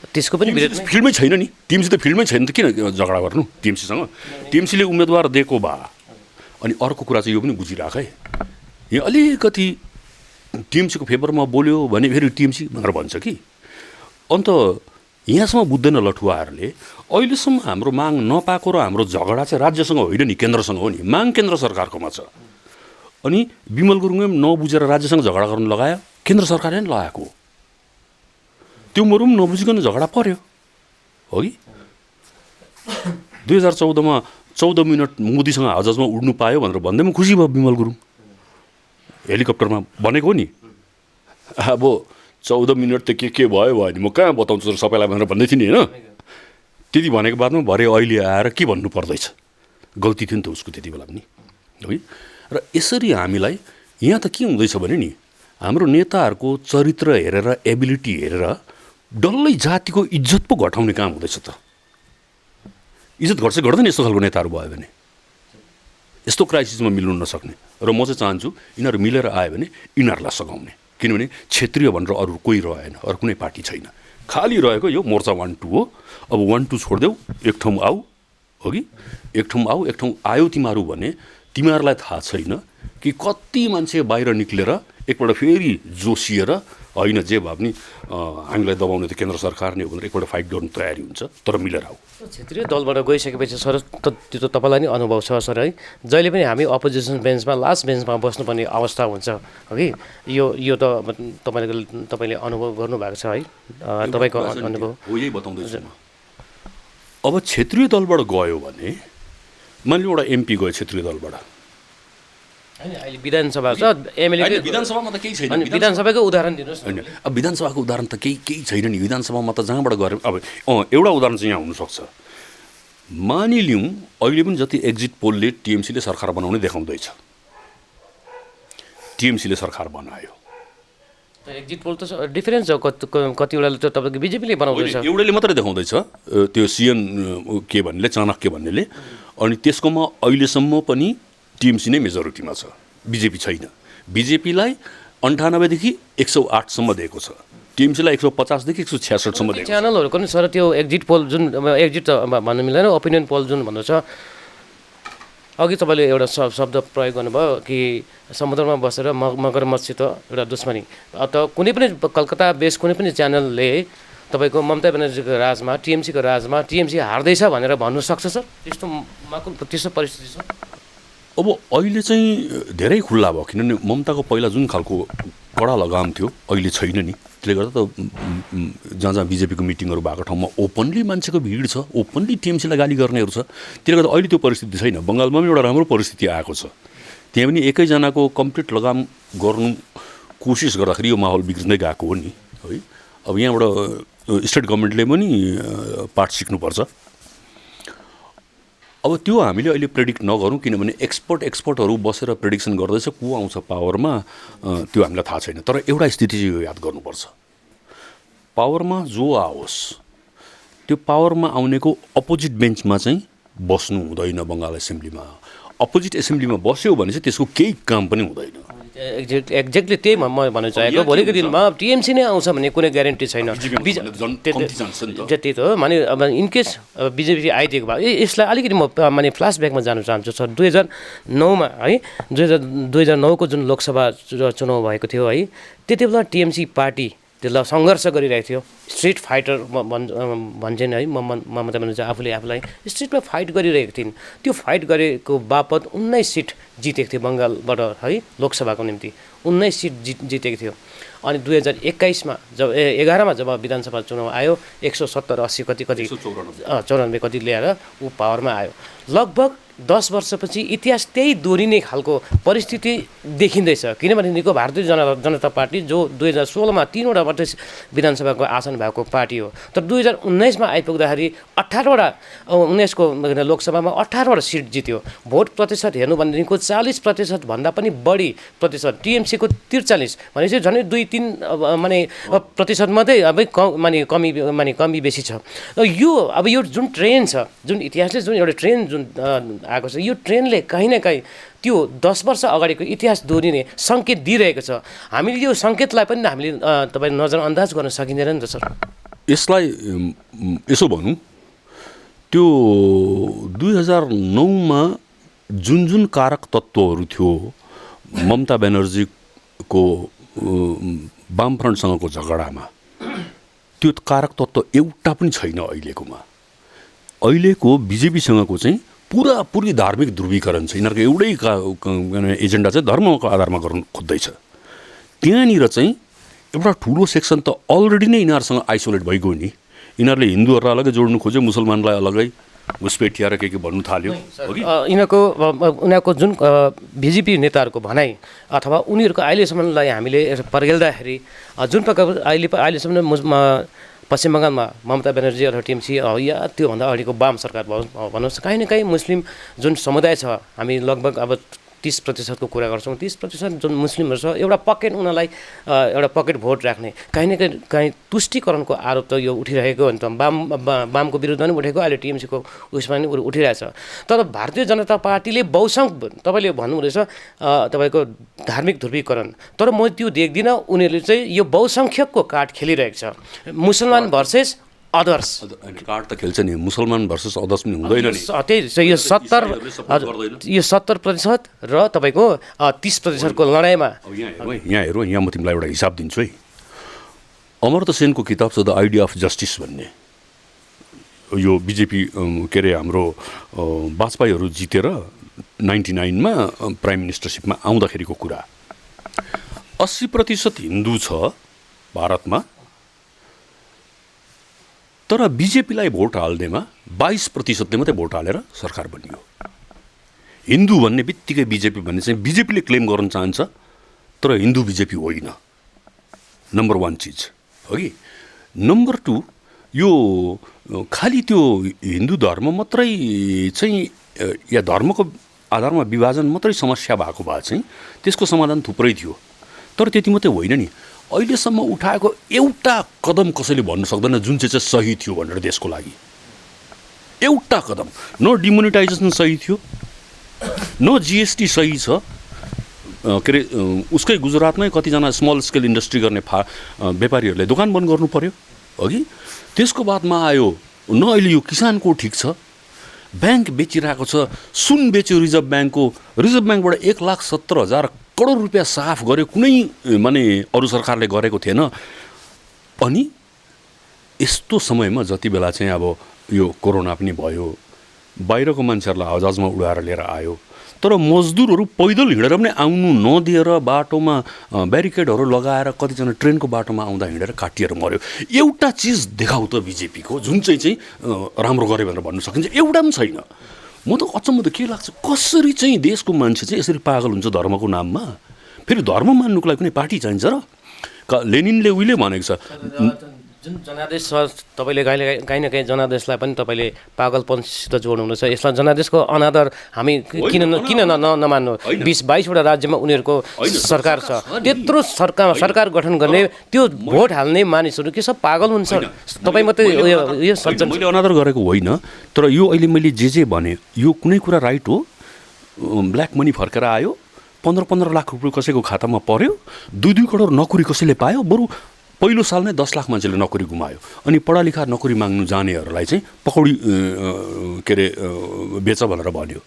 त्यसको पनि फिल्डमै छैन नि, टिएमसी त फिल्डमै छैन त, किन झगडा गर्नु टिएमसीसँग? टिएमसीले उम्मेदवार दिएको भए। अनि अर्को कुरा चाहिँ यो पनि बुझिराख है, यहाँ अलिकति टिएमसीको फेभरमा बोल्यो भने फेरि टिएमसी भनेर भन्छ कि। अन्त यहाँसम्म बुझ्दैन लठुवाहरूले, अहिलेसम्म हाम्रो माग नपाएको र हाम्रो झगडा चाहिँ राज्यसँग होइन नि, केन्द्रसँग हो नि। माग केन्द्र सरकारकोमा छ। अनि बिमल गुरुङले नबुझेर राज्यसँग झगडा गर्न लगायो, केन्द्र सरकारले नै लगाएको हो। त्यो मरु पनि नबुझिकन झगडा पर्यो हो कि। 2014मा 14 मिनट मोदीसँग हावाजहाजमा उड्नु पायो भनेर भन्दैमा खुसी भयो बिमल गुरुङ, हेलिकप्टरमा भनेको नि। अब 14 मिनट त के भयो नि, म कहाँ बताउँछु सबैलाई भनेर भन्दै थिएँ नि होइन। त्यति भनेको बादमा भरे अहिले आएर के भन्नु पर्दैछ, गल्ती थियो नि त उसको त्यति बेला पनि है। र यसरी हामीलाई यहाँ त के हुँदैछ भने नि, हाम्रो नेताहरूको चरित्र हेरेर, एबिलिटी हेरेर डल्लै जातिको इज्जत पो घटाउने काम हुँदैछ त। इज्जत घट्छ गर्दैन यस्तो खालको नेताहरू भयो भने। यस्तो क्राइसिसमा मिल्नु नसक्ने र म चाहिँ चाहन्छु यिनीहरू मिलेर आयो भने यिनीहरूलाई सघाउने, किनभने क्षेत्रीय भनेर अरू कोही रहेन, अरू कुनै पार्टी छैन, खाली रहेको यो मोर्चा 1-2 हो। अब 1-2 छोडिदेऊ, एक ठाउँ आऊ, हो कि एक ठाउँ आऊ, एक ठाउँ आयो तिमीहरू भने तिमीहरूलाई थाहा छैन कि कति मान्छे बाहिर निक्लेर एकपल्ट फेरि जोसिएर होइन जे भए पनि हामीलाई दबाउने त केन्द्र सरकार नै हो भनेर एकपल्ट फाइट गर्नु तयारी हुन्छ, तर मिलेर आऊ। क्षेत्रीय दलबाट गइसकेपछि सर त्यो त तपाईँलाई नै अनुभव छ सर है, जहिले पनि हामी अपोजिसन बेन्चमा लास्ट बेन्चमा बस्नुपर्ने अवस्था हुन्छ हो कि यो त तपाईँले अनुभव गर्नुभएको छ है, तपाईँको अनुभव हो, यही बताउँदैछु म। अब क्षेत्रीय दलबाट गयो भने मानिलिउँ एउटा एमपी गयो क्षेत्रीय दलबाट, होइन अहिले विधानसभा छ, एमएलए विधानसभामा त केही छैन, विधानसभाको उदाहरण दिनुहोस्। होइन अब विधानसभाको उदाहरण त केही छैन नि, विधानसभामा त जहाँबाट गएर अब एउटा उदाहरण चाहिँ यहाँ हुनसक्छ। मानिलिउँ अहिले पनि जति एक्जिट पोलले टिएमसीले सरकार बनाउने देखाउँदैछ, टिएमसीले सरकार बनायो, एक्जिट पोल त डिफरेन्स छ, कतिवटाले त तपाईँको बिजेपीले बनाउँदैछ, एउटाले मात्रै देखाउँदैछ त्यो सिएन के भन्नेले, चाणक्य भन्नेले, अनि त्यसकोमा अहिलेसम्म पनि टिएमसी नै मेजोरिटीमा छ, बिजेपी छैन। बिजेपीलाई 98 देखि 108 सम्म दिएको छ, टिएमसीलाई 150 देखि 166 सम्म दिएको छ। च्यानलहरूको नि सर त्यो एक्जिट पोल जुन एक्जिट त भन्नु मिल्दैन, ओपिनियन पोल जुन भन्नु छ, अघि तपाईँले एउटा शब्द प्रयोग गर्नुभयो कि समुद्रमा बसेर मगरमच्छसित एउटा दुश्मनी, त कुनै पनि कलकत्ता बेस कुनै पनि च्यानलले तपाईँको ममता ब्यानर्जीको राजमा, टिएमसीको राजमा टिएमसी हार्दैछ भनेर भन्नु सक्छ सर? त्यस्तो परिस्थिति छ। अब अहिले चाहिँ धेरै खुल्ला भयो, किनभने ममताको पहिला जुन खालको कडा लगाम थियो अहिले छैन नि, त्यसले गर्दा त जहाँ जहाँ बिजेपीको मिटिङहरू भएको ठाउँमा ओपनली मान्छेको भिड छ, ओपनली टिएमसीलाई गाली गर्नेहरू छ, त्यसले गर्दा अहिले त्यो परिस्थिति छैन। बङ्गालमा पनि एउटा राम्रो परिस्थिति आएको छ, त्यहाँ पनि एकैजनाको कम्प्लिट लगाम गर्नु कोसिस गर्दाखेरि यो माहौल बिग्रिँदै गएको हो नि है। अब यहाँबाट स्टेट गभर्मेन्टले पनि पाठ सिक्नुपर्छ। अब त्यो हामीले अहिले प्रेडिक्ट नगरौँ, किनभने एक्सपर्टहरू बसेर प्रेडिक्सन गर्दैछ को आउँछ पावरमा, त्यो हामीलाई थाहा छैन। तर एउटा स्थिति चाहिँ यो याद गर्नुपर्छ, पावरमा जो आओस् त्यो पावरमा आउनेको अपोजिट बेन्चमा चाहिँ बस्नु हुँदैन। बङ्गाल एसेम्ब्लीमा अपोजिट एसेम्ब्लीमा बस्यो भने चाहिँ त्यसको केही काम पनि हुँदैन। एक्ज्याक्टली त्यही म भन्न चाहेको, भोलिको दिनमा टिएमसी नै आउँछ भन्ने कुनै ग्यारेन्टी छैन। त्यही त हो, माने अब इनकेस बिजेपी आइदिएको भए यसलाई अलिकति म माने फ्ल्यासब्याकमा जान चाहन्छु सर। 2009मा है 2009को जुन लोकसभा चुनाव भएको थियो है, त्यति बेला टिएमसी पार्टी त्यसलाई सङ्घर्ष गरिरहेको थियो, स्ट्रिट फाइटर भन्छन् है, ममता ब्यानर्जी आफूलाई स्ट्रिटमा फाइट गरिरहेको थिइन्। त्यो फाइट गरेको बापत 19 सिट जितेको थियो बङ्गालबाट है, लोकसभाको निम्ति 19 सिट जितेको थियो। अनि 2021मा जब 11मा जब विधानसभा चुनाव आयो 170-80 कति 94 कति ल्याएर ऊ पावरमा आयो। लगभग 10 वर्षपछि इतिहास त्यही दोहोरिने खालको परिस्थिति देखिँदैछ, किनभने निको भारतीय जनता पार्टी जो 2016मा 3वटा मात्रै विधानसभाको आसन भएको पार्टी हो, तर 2019मा आइपुग्दाखेरि 18वटा 19को लोकसभामा 18वटा सिट जित्यो। भोट प्रतिशत हेर्नु भनेदेखिको 40% भन्दा पनि बढी प्रतिशत, टिएमसीको 43 भनेपछि झन् 2-3 माने प्रतिशत मात्रै अब कमी बेसी छ। अब यो जुन ट्रेन छ, जुन इतिहासले जुन एउटा ट्रेन जुन आएको छ, यो ट्रेनले कहीँ न कहीँ त्यो 10 वर्ष अगाडिको इतिहास दोहोरिने सङ्केत दिइरहेको छ। हामीले यो सङ्केतलाई पनि हामीले तपाईँ नजरअन्दाज गर्न सकिँदैन नि त सर? यसलाई यसो भनौँ, त्यो 2009मा जुन कारक तत्त्वहरू थियो ममता ब्यानर्जीको वामफ्रन्टसँगको झगडामा, त्यो कारक तत्त्व एउटा पनि छैन अहिलेकोमा। अहिलेको बिजेपीसँगको चाहिँ पुरापुरी धार्मिक ध्रुवीकरण छ। यिनीहरूको एउटै एजेन्डा चाहिँ धर्मको आधारमा गर्नु खोज्दैछ। त्यहाँनिर चाहिँ एउटा ठुलो सेक्सन त अलरेडी नै यिनीहरूसँग आइसोलेट भइगयो नि। यिनीहरूले हिन्दूहरूलाई अलग्गै जोड्नु खोज्यो, मुसलमानलाई अलग्गै घुसपेटिएर के भन्नु थाल्यो। उनीहरूको जुन बिजेपी नेताहरूको भनाइ अथवा उनीहरूको अहिलेसम्मलाई हामीले पर्खेल्दाखेरि जुन प्रकारको अहिलेसम्म पश्चिम बङ्गालमा ममता ब्यानर्जी अथवा टिएमसी या त्योभन्दा अगाडिको वाम सरकार भनोस्, कहीँ न कहीँ मुस्लिम जुन समुदाय छ, हामी लगभग अब 30% को कुरा गर्छौँ, 30% जुन मुस्लिमहरू छ एउटा पकेट उनीहरूलाई एउटा पकेट भोट राख्ने कहीँ न कहीँ तुष्टिकरणको आरोप त यो उठिरहेको हो नि त। वामको विरुद्धमा पनि उठेको, अहिले टिएमसीको उयसमा पनि उठिरहेछ। तर भारतीय जनता पार्टीले तपाईँले भन्नुहुँदैछ तपाईँको धार्मिक ध्रुवीकरण, तर म त्यो देख्दिनँ। उनीहरूले चाहिँ यो बहुसङ्ख्यकको कार्ड खेलिरहेको छ, मुसलमान भर्सेस अदर्स। कार्ड त खेल्छ नि, मुसलमान भर्सेस अदर्स पनि हुँदैन नि। त्यही यो 70% र तपाईँको 30%को लडाइँमा। यहाँ हेरौँ, यहाँ म तिमीलाई एउटा हिसाब दिन्छु है। अमर्त्य सेनको किताब छ द आइडिया अफ जस्टिस भन्ने, यो बिजेपी के अरे हाम्रो वाजपेयीहरू जितेर 99मा प्राइम मिनिस्टरसिपमा आउँदाखेरिको कुरा। 80% हिन्दू छ भारतमा, तर बिजेपीलाई भोट हाल्नेमा 22%ले मात्रै भोट हालेर सरकार बनियो। हिन्दू भन्ने बित्तिकै बिजेपी भन्ने चाहिँ बिजेपीले क्लेम गर्न चाहन्छ, तर हिन्दू बिजेपी होइन। नम्बर 1 चिज हो कि। नम्बर 2, यो खालि त्यो हिन्दू धर्म मात्रै चाहिँ या धर्मको आधारमा विभाजन मात्रै समस्या भएको भए चाहिँ त्यसको समाधान थुप्रै थियो, तर त्यति मात्रै होइन नि। अहिलेसम्म उठाएको एउटा कदम कसैले भन्न सक्दैन जुन चाहिँ सही थियो भनेर देशको लागि। एउटा कदम, न डिमोनिटाइजेसन सही थियो, न जिएसटी सही छ। के अरे उसकै गुजरातमै कतिजना स्मल स्केल इन्डस्ट्री गर्ने व्यापारीहरूले दोकान बन्द गर्नु पर्यो अघि। त्यसको बादमा आयो न अहिले यो किसानको ठिक छ, ब्याङ्क बेचिरहेको छ, सुन बेच्यो रिजर्भ ब्याङ्कको, रिजर्भ ब्याङ्कबाट 1,70,000 करोड रुपियाँ साफ गर्यो, कुनै माने अरू सरकारले गरेको थिएन। अनि यस्तो समयमा जति बेला चाहिँ अब यो कोरोना पनि भयो, बाहिरको मान्छेहरूलाई हवाजहाजमा उडाएर लिएर आयो, तर मजदुरहरू पैदल हिँडेर पनि आउनु नदिएर बाटोमा ब्यारिकेडहरू लगाएर कतिजना ट्रेनको बाटोमा आउँदा हिँडेर काटिएर मऱ्यो। एउटा चिज देखाउ त बिजेपीको जुन चाहिँ राम्रो गऱ्यो भनेर भन्न सकिन्छ, एउटा पनि छैन। म त अचम्म त के लाग्छ, कसरी चाहिँ देशको मान्छे चाहिँ यसरी पागल हुन्छ धर्मको नाममा। फेरि धर्म मान्नुको लागि कुनै पार्टी चाहिन्छ र? लेनिनले उहिले भनेको छ, जुन जनादेश छ तपाईँले काहीँ न काहीँ जनादेशलाई पनि तपाईँले पागलपनसित जोड्नुहुँदैछ। यसलाई जनादेशको अनादर हामी किन नमान्नु? 20-22वटा राज्यमा उनीहरूको सरकार छ, त्यत्रो सरकार गठन गर्ने त्यो भोट हाल्ने मानिसहरू के सब पागल हुन्छ? तपाईँ मात्रै यो सज्जन। मैले अनादर गरेको होइन, तर यो अहिले मैले जे भने यो कुनै कुरा राइट हो। ब्ल्याक मनी फर्केर आयो, 15-15 लाख रुपियाँ कसैको खातामा पर्यो, 2-2 करोड नोकरी कसैले पायो। बरु पहिलो साल नै 10 लाख मान्छेले नोकरी गुमायो। अनि पढालेखा नोकरी माग्नु जानेहरूलाई चाहिँ पकौडी के अरे बेच भनेर भन्यो।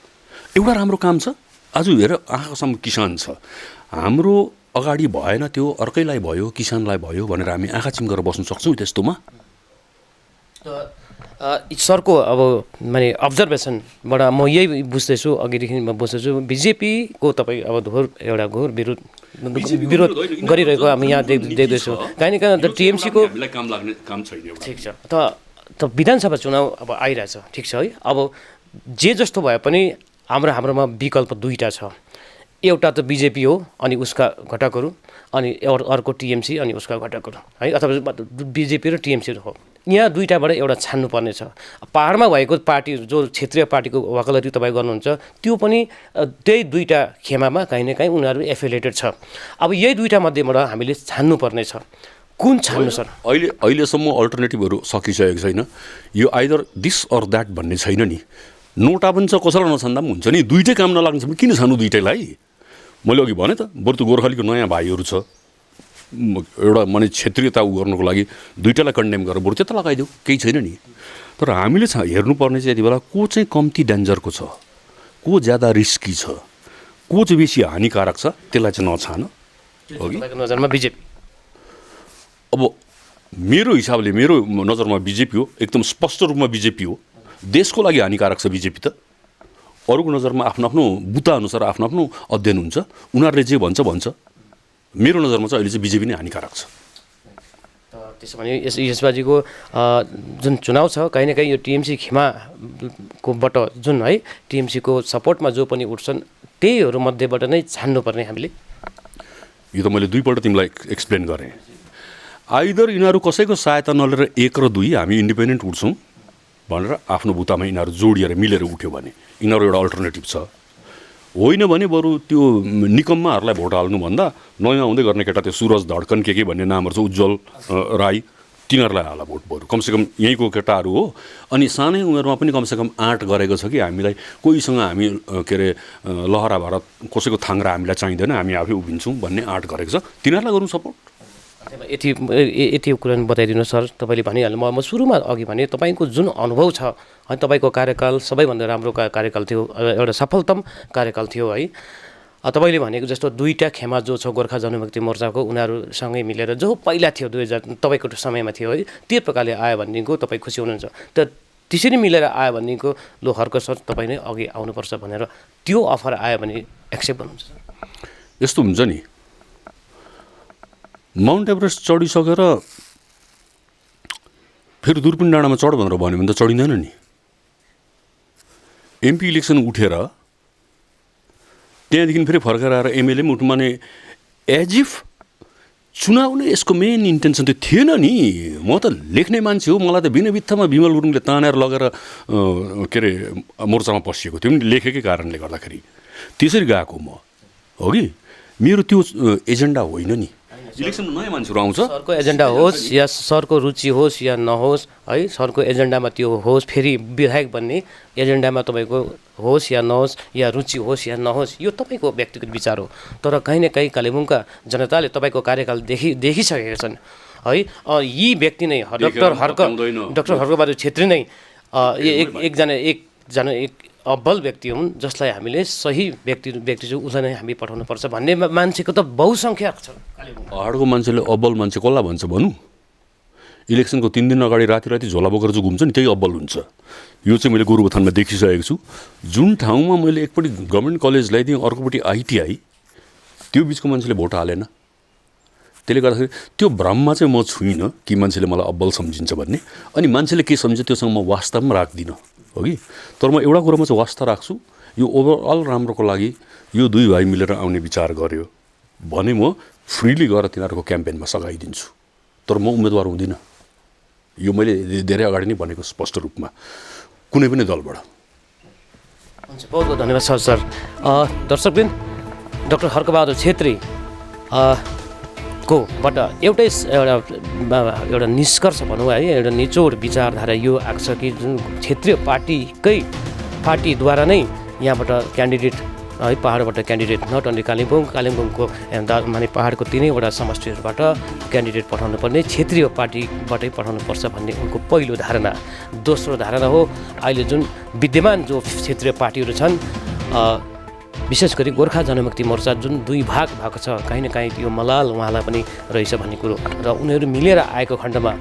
एउटा राम्रो काम छ। आज हेर आँखासम्म किसान छ, हाम्रो अगाडि भएन त्यो अर्कैलाई भयो, किसानलाई भयो भनेर हामी आँखा चिम्केर बस्न सक्छौँ त्यस्तोमा? सरको अब माने अब्जर्भेसनबाट म यही बुझ्दैछु, अघिदेखि म बुझ्दैछु बिजेपीको तपाईँ अब एउटा घोर विरोध गरिरहेको हामी यहाँ देख्दैछौँ। काहीँ न काहीँ टिएमसीको काम छैन। ठिक छ, त विधानसभा चुनाव अब आइरहेछ, ठिक छ है। अब जे जस्तो भए पनि हाम्रोमा विकल्प दुईवटा छ। एउटा त बिजेपी हो अनि उसका घटकहरू, अनि अर्को टिएमसी अनि उसका घटकहरू है, अथवा बिजेपी र टिएमसी हो। यहाँ दुईवटाबाट एउटा छान्नुपर्ने छ। पाहाडमा भएको पार्टी जो क्षेत्रीय पार्टीको वकालती तपाईँ गर्नुहुन्छ त्यो पनि त्यही दुईवटा खेमामा काहीँ न काहीँ उनीहरू एफिलिएटेड छ। अब यही दुईवटा मध्येबाट हामीले छान्नुपर्ने छ, कुन छान्नु सर? अहिलेसम्म अल्टरनेटिभहरू सकिसकेको छैन। यो आइदर दिस अर द्याट भन्ने छैन नि। नोटा पनि छ, कसैलाई नछान्दा पनि हुन्छ नि। दुईटै काम नलाग्छ भने किन छान्नु दुईटैलाई? मैले अघि भने त, बरु त गोर्खालीको नयाँ भाइहरू छ, एउटा माने क्षेत्रीयता गर्नुको लागि दुईटालाई कन्डेम गरेर बरु त्यता लगाइदेऊ, केही छैन नि। तर हामीले हेर्नुपर्ने चाहिँ यति बेला को चाहिँ कम्ती डेन्जरको छ, को ज्यादा रिस्की छ, को चाहिँ बेसी हानिकारक छ, त्यसलाई चाहिँ नछान। नजरमा बिजेपी, अब मेरो हिसाबले मेरो नजरमा बिजेपी हो, एकदम स्पष्ट रूपमा बिजेपी हो। देशको लागि हानिकारक छ बिजेपी त। अरूको नजरमा आफ्नो आफ्नो बुता अनुसार आफ्नो आफ्नो अध्ययन हुन्छ, उनीहरूले जे भन्छ। मेरो नजरमा चाहिँ अहिले चाहिँ बिजेपी नै हानिकारक छ। त्यसो भने यसबाजीको जुन चुनाव छ कहीँ न कहीँ यो टिएमसी खेमाकोबाट जुन है टिएमसीको सपोर्टमा जो पनि उठ्छन् त्यहीहरू मध्येबाट नै छान्नुपर्ने हामीले। यो त मैले दुईपल्ट तिमीलाई एक्सप्लेन गरेँ। आइदर यिनीहरू कसैको सहायता नलिएर 1 र 2 हामी इन्डिपेन्डेन्ट उठ्छौँ भनेर आफ्नो बुतामा यिनीहरू जोडिएर मिलेर उठ्यो भने यिनीहरू एउटा अल्टरनेटिभ छ। होइन भने बरु त्यो निकम्माहरूलाई भोट हाल्नुभन्दा नयाँ आउँदै गर्ने केटा त्यो सुरज धड्कन के भन्ने नामहरू छ, उज्जवल राई, तिनीहरूलाई हाल भोट बरु कमसेकम यहीँको केटाहरू हो। अनि सानै उमेरमा पनि कमसेकम आँट गरेको छ कि हामीलाई कोहीसँग हामी के अरे लहरा भएर कसैको थाङ्रा हामीलाई चाहिँदैन, हामी आफै उभिन्छौँ भन्ने आँट गरेको छ। तिनीहरूलाई गरौँ सपोर्ट। यति कुरा बताइदिनु सर। तपाईँले भनिहाल्नु, म सुरुमा अघि भने तपाईँको जुन अनुभव छ है, तपाईँको कार्यकाल सबैभन्दा राम्रो कार्यकाल थियो, एउटा सफलतम कार्यकाल थियो है। तपाईँले भनेको जस्तो दुईवटा खेमा जो छ गोर्खा जनमुक्ति मोर्चाको, उनीहरूसँगै मिलेर जो पहिला थियो 2000 तपाईँको समयमा थियो है, त्यो प्रकारले आयो भनेदेखिको तपाईँ खुसी हुनुहुन्छ। त त्यसरी मिलेर आयो भनेदेखिको लो हर्क सर तपाईँ नै अघि आउनुपर्छ भनेर त्यो अफर आयो भने एक्सेप्ट गर्नुहुन्छ? यस्तो हुन्छ नि, माउन्ट एभरेस्ट चढिसकेर फेरि दुर्पिन डाँडामा चढ भनेर भन्यो भने त चढिँदैन नि। एमपी इलेक्सन उठेर त्यहाँदेखि फेरि फर्केर आएर एमएलए पनि उठ्नु, माने एज इफ चुनाव नै यसको मेन इन्टेन्सन त्यो थिएन नि। म त लेख्ने मान्छे हो, मलाई त बिना बित्थामा विमल गुरुङले तानेर लगेर के अरे मोर्चामा पसिएको त्यो पनि लेखेकै कारणले गर्दाखेरि त्यसरी गएको म हो कि। मेरो त्यो एजेन्डा होइन नि। इलेक्सनमा नयाँ मान्छेहरू आउँछ, सरको एजेन्डा होस् या सरको रुचि होस् या नहोस् है, सरको एजेन्डामा त्यो होस्, फेरि विधायक बन्ने एजेन्डामा तपाईँको होस् या नहोस्, या रुचि होस् या नहोस्, यो तपाईँको व्यक्तिगत विचार हो। तर कहीँ न कहीँ कालेबुङका जनताले तपाईँको कार्यकाल देखिसकेका छन् है। यी व्यक्ति नै डाक्टर हर्कबहादुर छेत्री नै एकजना अब्बल व्यक्ति हुन् जसलाई हामीले सही व्यक्ति चाहिँ उसलाई नै हामी पठाउनुपर्छ भन्ने मान्छेको त बहुसङ्ख्यक छ। पहाडको मान्छेले अब्बल मान्छे कसलाई भन्छ भनौँ? इलेक्सनको 3 दिन अगाडि राति झोला बोकेर जो घुम्छ नि त्यही अब्बल हुन्छ। यो चाहिँ मैले गोरुबथानमा देखिसकेको छु। जुन ठाउँमा मैले एकपट्टि गभर्मेन्ट कलेज ल्याइदिएँ, अर्कोपट्टि आइटिआई, त्यो बिचको मान्छेले भोट हालेन। त्यसले गर्दाखेरि त्यो भ्रममा चाहिँ म छुइनँ कि मान्छेले मलाई अब्बल सम्झिन्छ भन्ने। अनि मान्छेले के सम्झिन्छ त्योसँग म वास्ता पनि राख्दिनँ हो कि। तर म एउटा कुरोमा चाहिँ वास्ता राख्छु, यो ओभरअल राम्रोको लागि यो दुई भाइ मिलेर आउने विचार गर्यो भने म फ्रिली गएर तिनीहरूको क्याम्पेनमा सघाइदिन्छु। तर म उम्मेदवार हुँदिनँ, यो मैले धेरै अगाडि नै भनेको स्पष्ट रूपमा कुनै पनि दलबाट। हुन्छ, बहुत बहुत धन्यवाद सर। दर्शकवृन्द, डाक्टर हर्कबहादुर छेत्री कोबाट एउटा निष्कर्ष भनौँ है, एउटा निचोड विचारधारा यो आएको छ कि जुन क्षेत्रीय पार्टीद्वारा नै यहाँबाट क्यान्डिडेट है, पहाडबाट क्यान्डिडेट, नट अन्ली कालिम्पोङको माने पहाडको 3वटा समष्टिहरूबाट क्यान्डिडेट पठाउनु पर्ने क्षेत्रीय पार्टीबाटै पठाउनुपर्छ भन्ने उनको पहिलो धारणा। दोस्रो धारणा हो अहिले जुन विद्यमान जो क्षेत्रीय पार्टीहरू छन्, विशेष गरी गोर्खा जनमुक्ति मोर्चा जुन दुई भाग भएको छ, कहीँ न कहीँ यो मलाल उहाँलाई पनि रहेछ भन्ने कुरो, र उनीहरू मिलेर आएको खण्डमा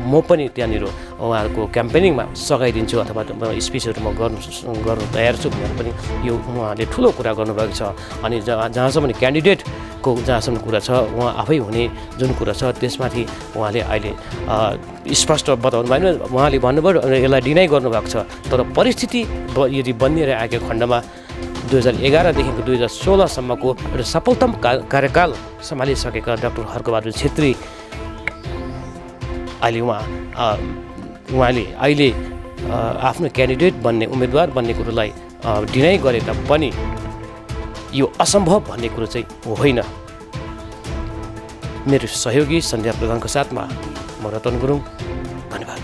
म पनि त्यहाँनिर उहाँहरूको क्याम्पेनिङमा सघाइदिन्छु अथवा स्पिचहरू म गर्नु तयार छु भनेर पनि यो उहाँले ठुलो कुरा गर्नुभएको छ। अनि जहाँसम्म क्यान्डिडेटको जहाँसम्म कुरा छ, उहाँ आफै हुने जुन कुरा छ त्यसमाथि उहाँले अहिले स्पष्ट बताउनु भएन। उहाँले भन्नुभयो यसलाई डिनाइ गर्नुभएको छ। तर परिस्थिति यदि बनिएर आएको खण्डमा 2011देखिको 2016सम्मको एउटा सफलतम कार्यकाल सम्हालिसकेका डाक्टर हर्कबहादुर छेत्री उहाँले अहिले आफ्नो क्यान्डिडेट बन्ने, उम्मेदवार बन्ने कुरोलाई डिनाइ गरे तापनि यो असम्भव भन्ने कुरो चाहिँ होइन। मेरो सहयोगी सन्ध्या प्रधानको साथमा म रतन गुरुङ, धन्यवाद।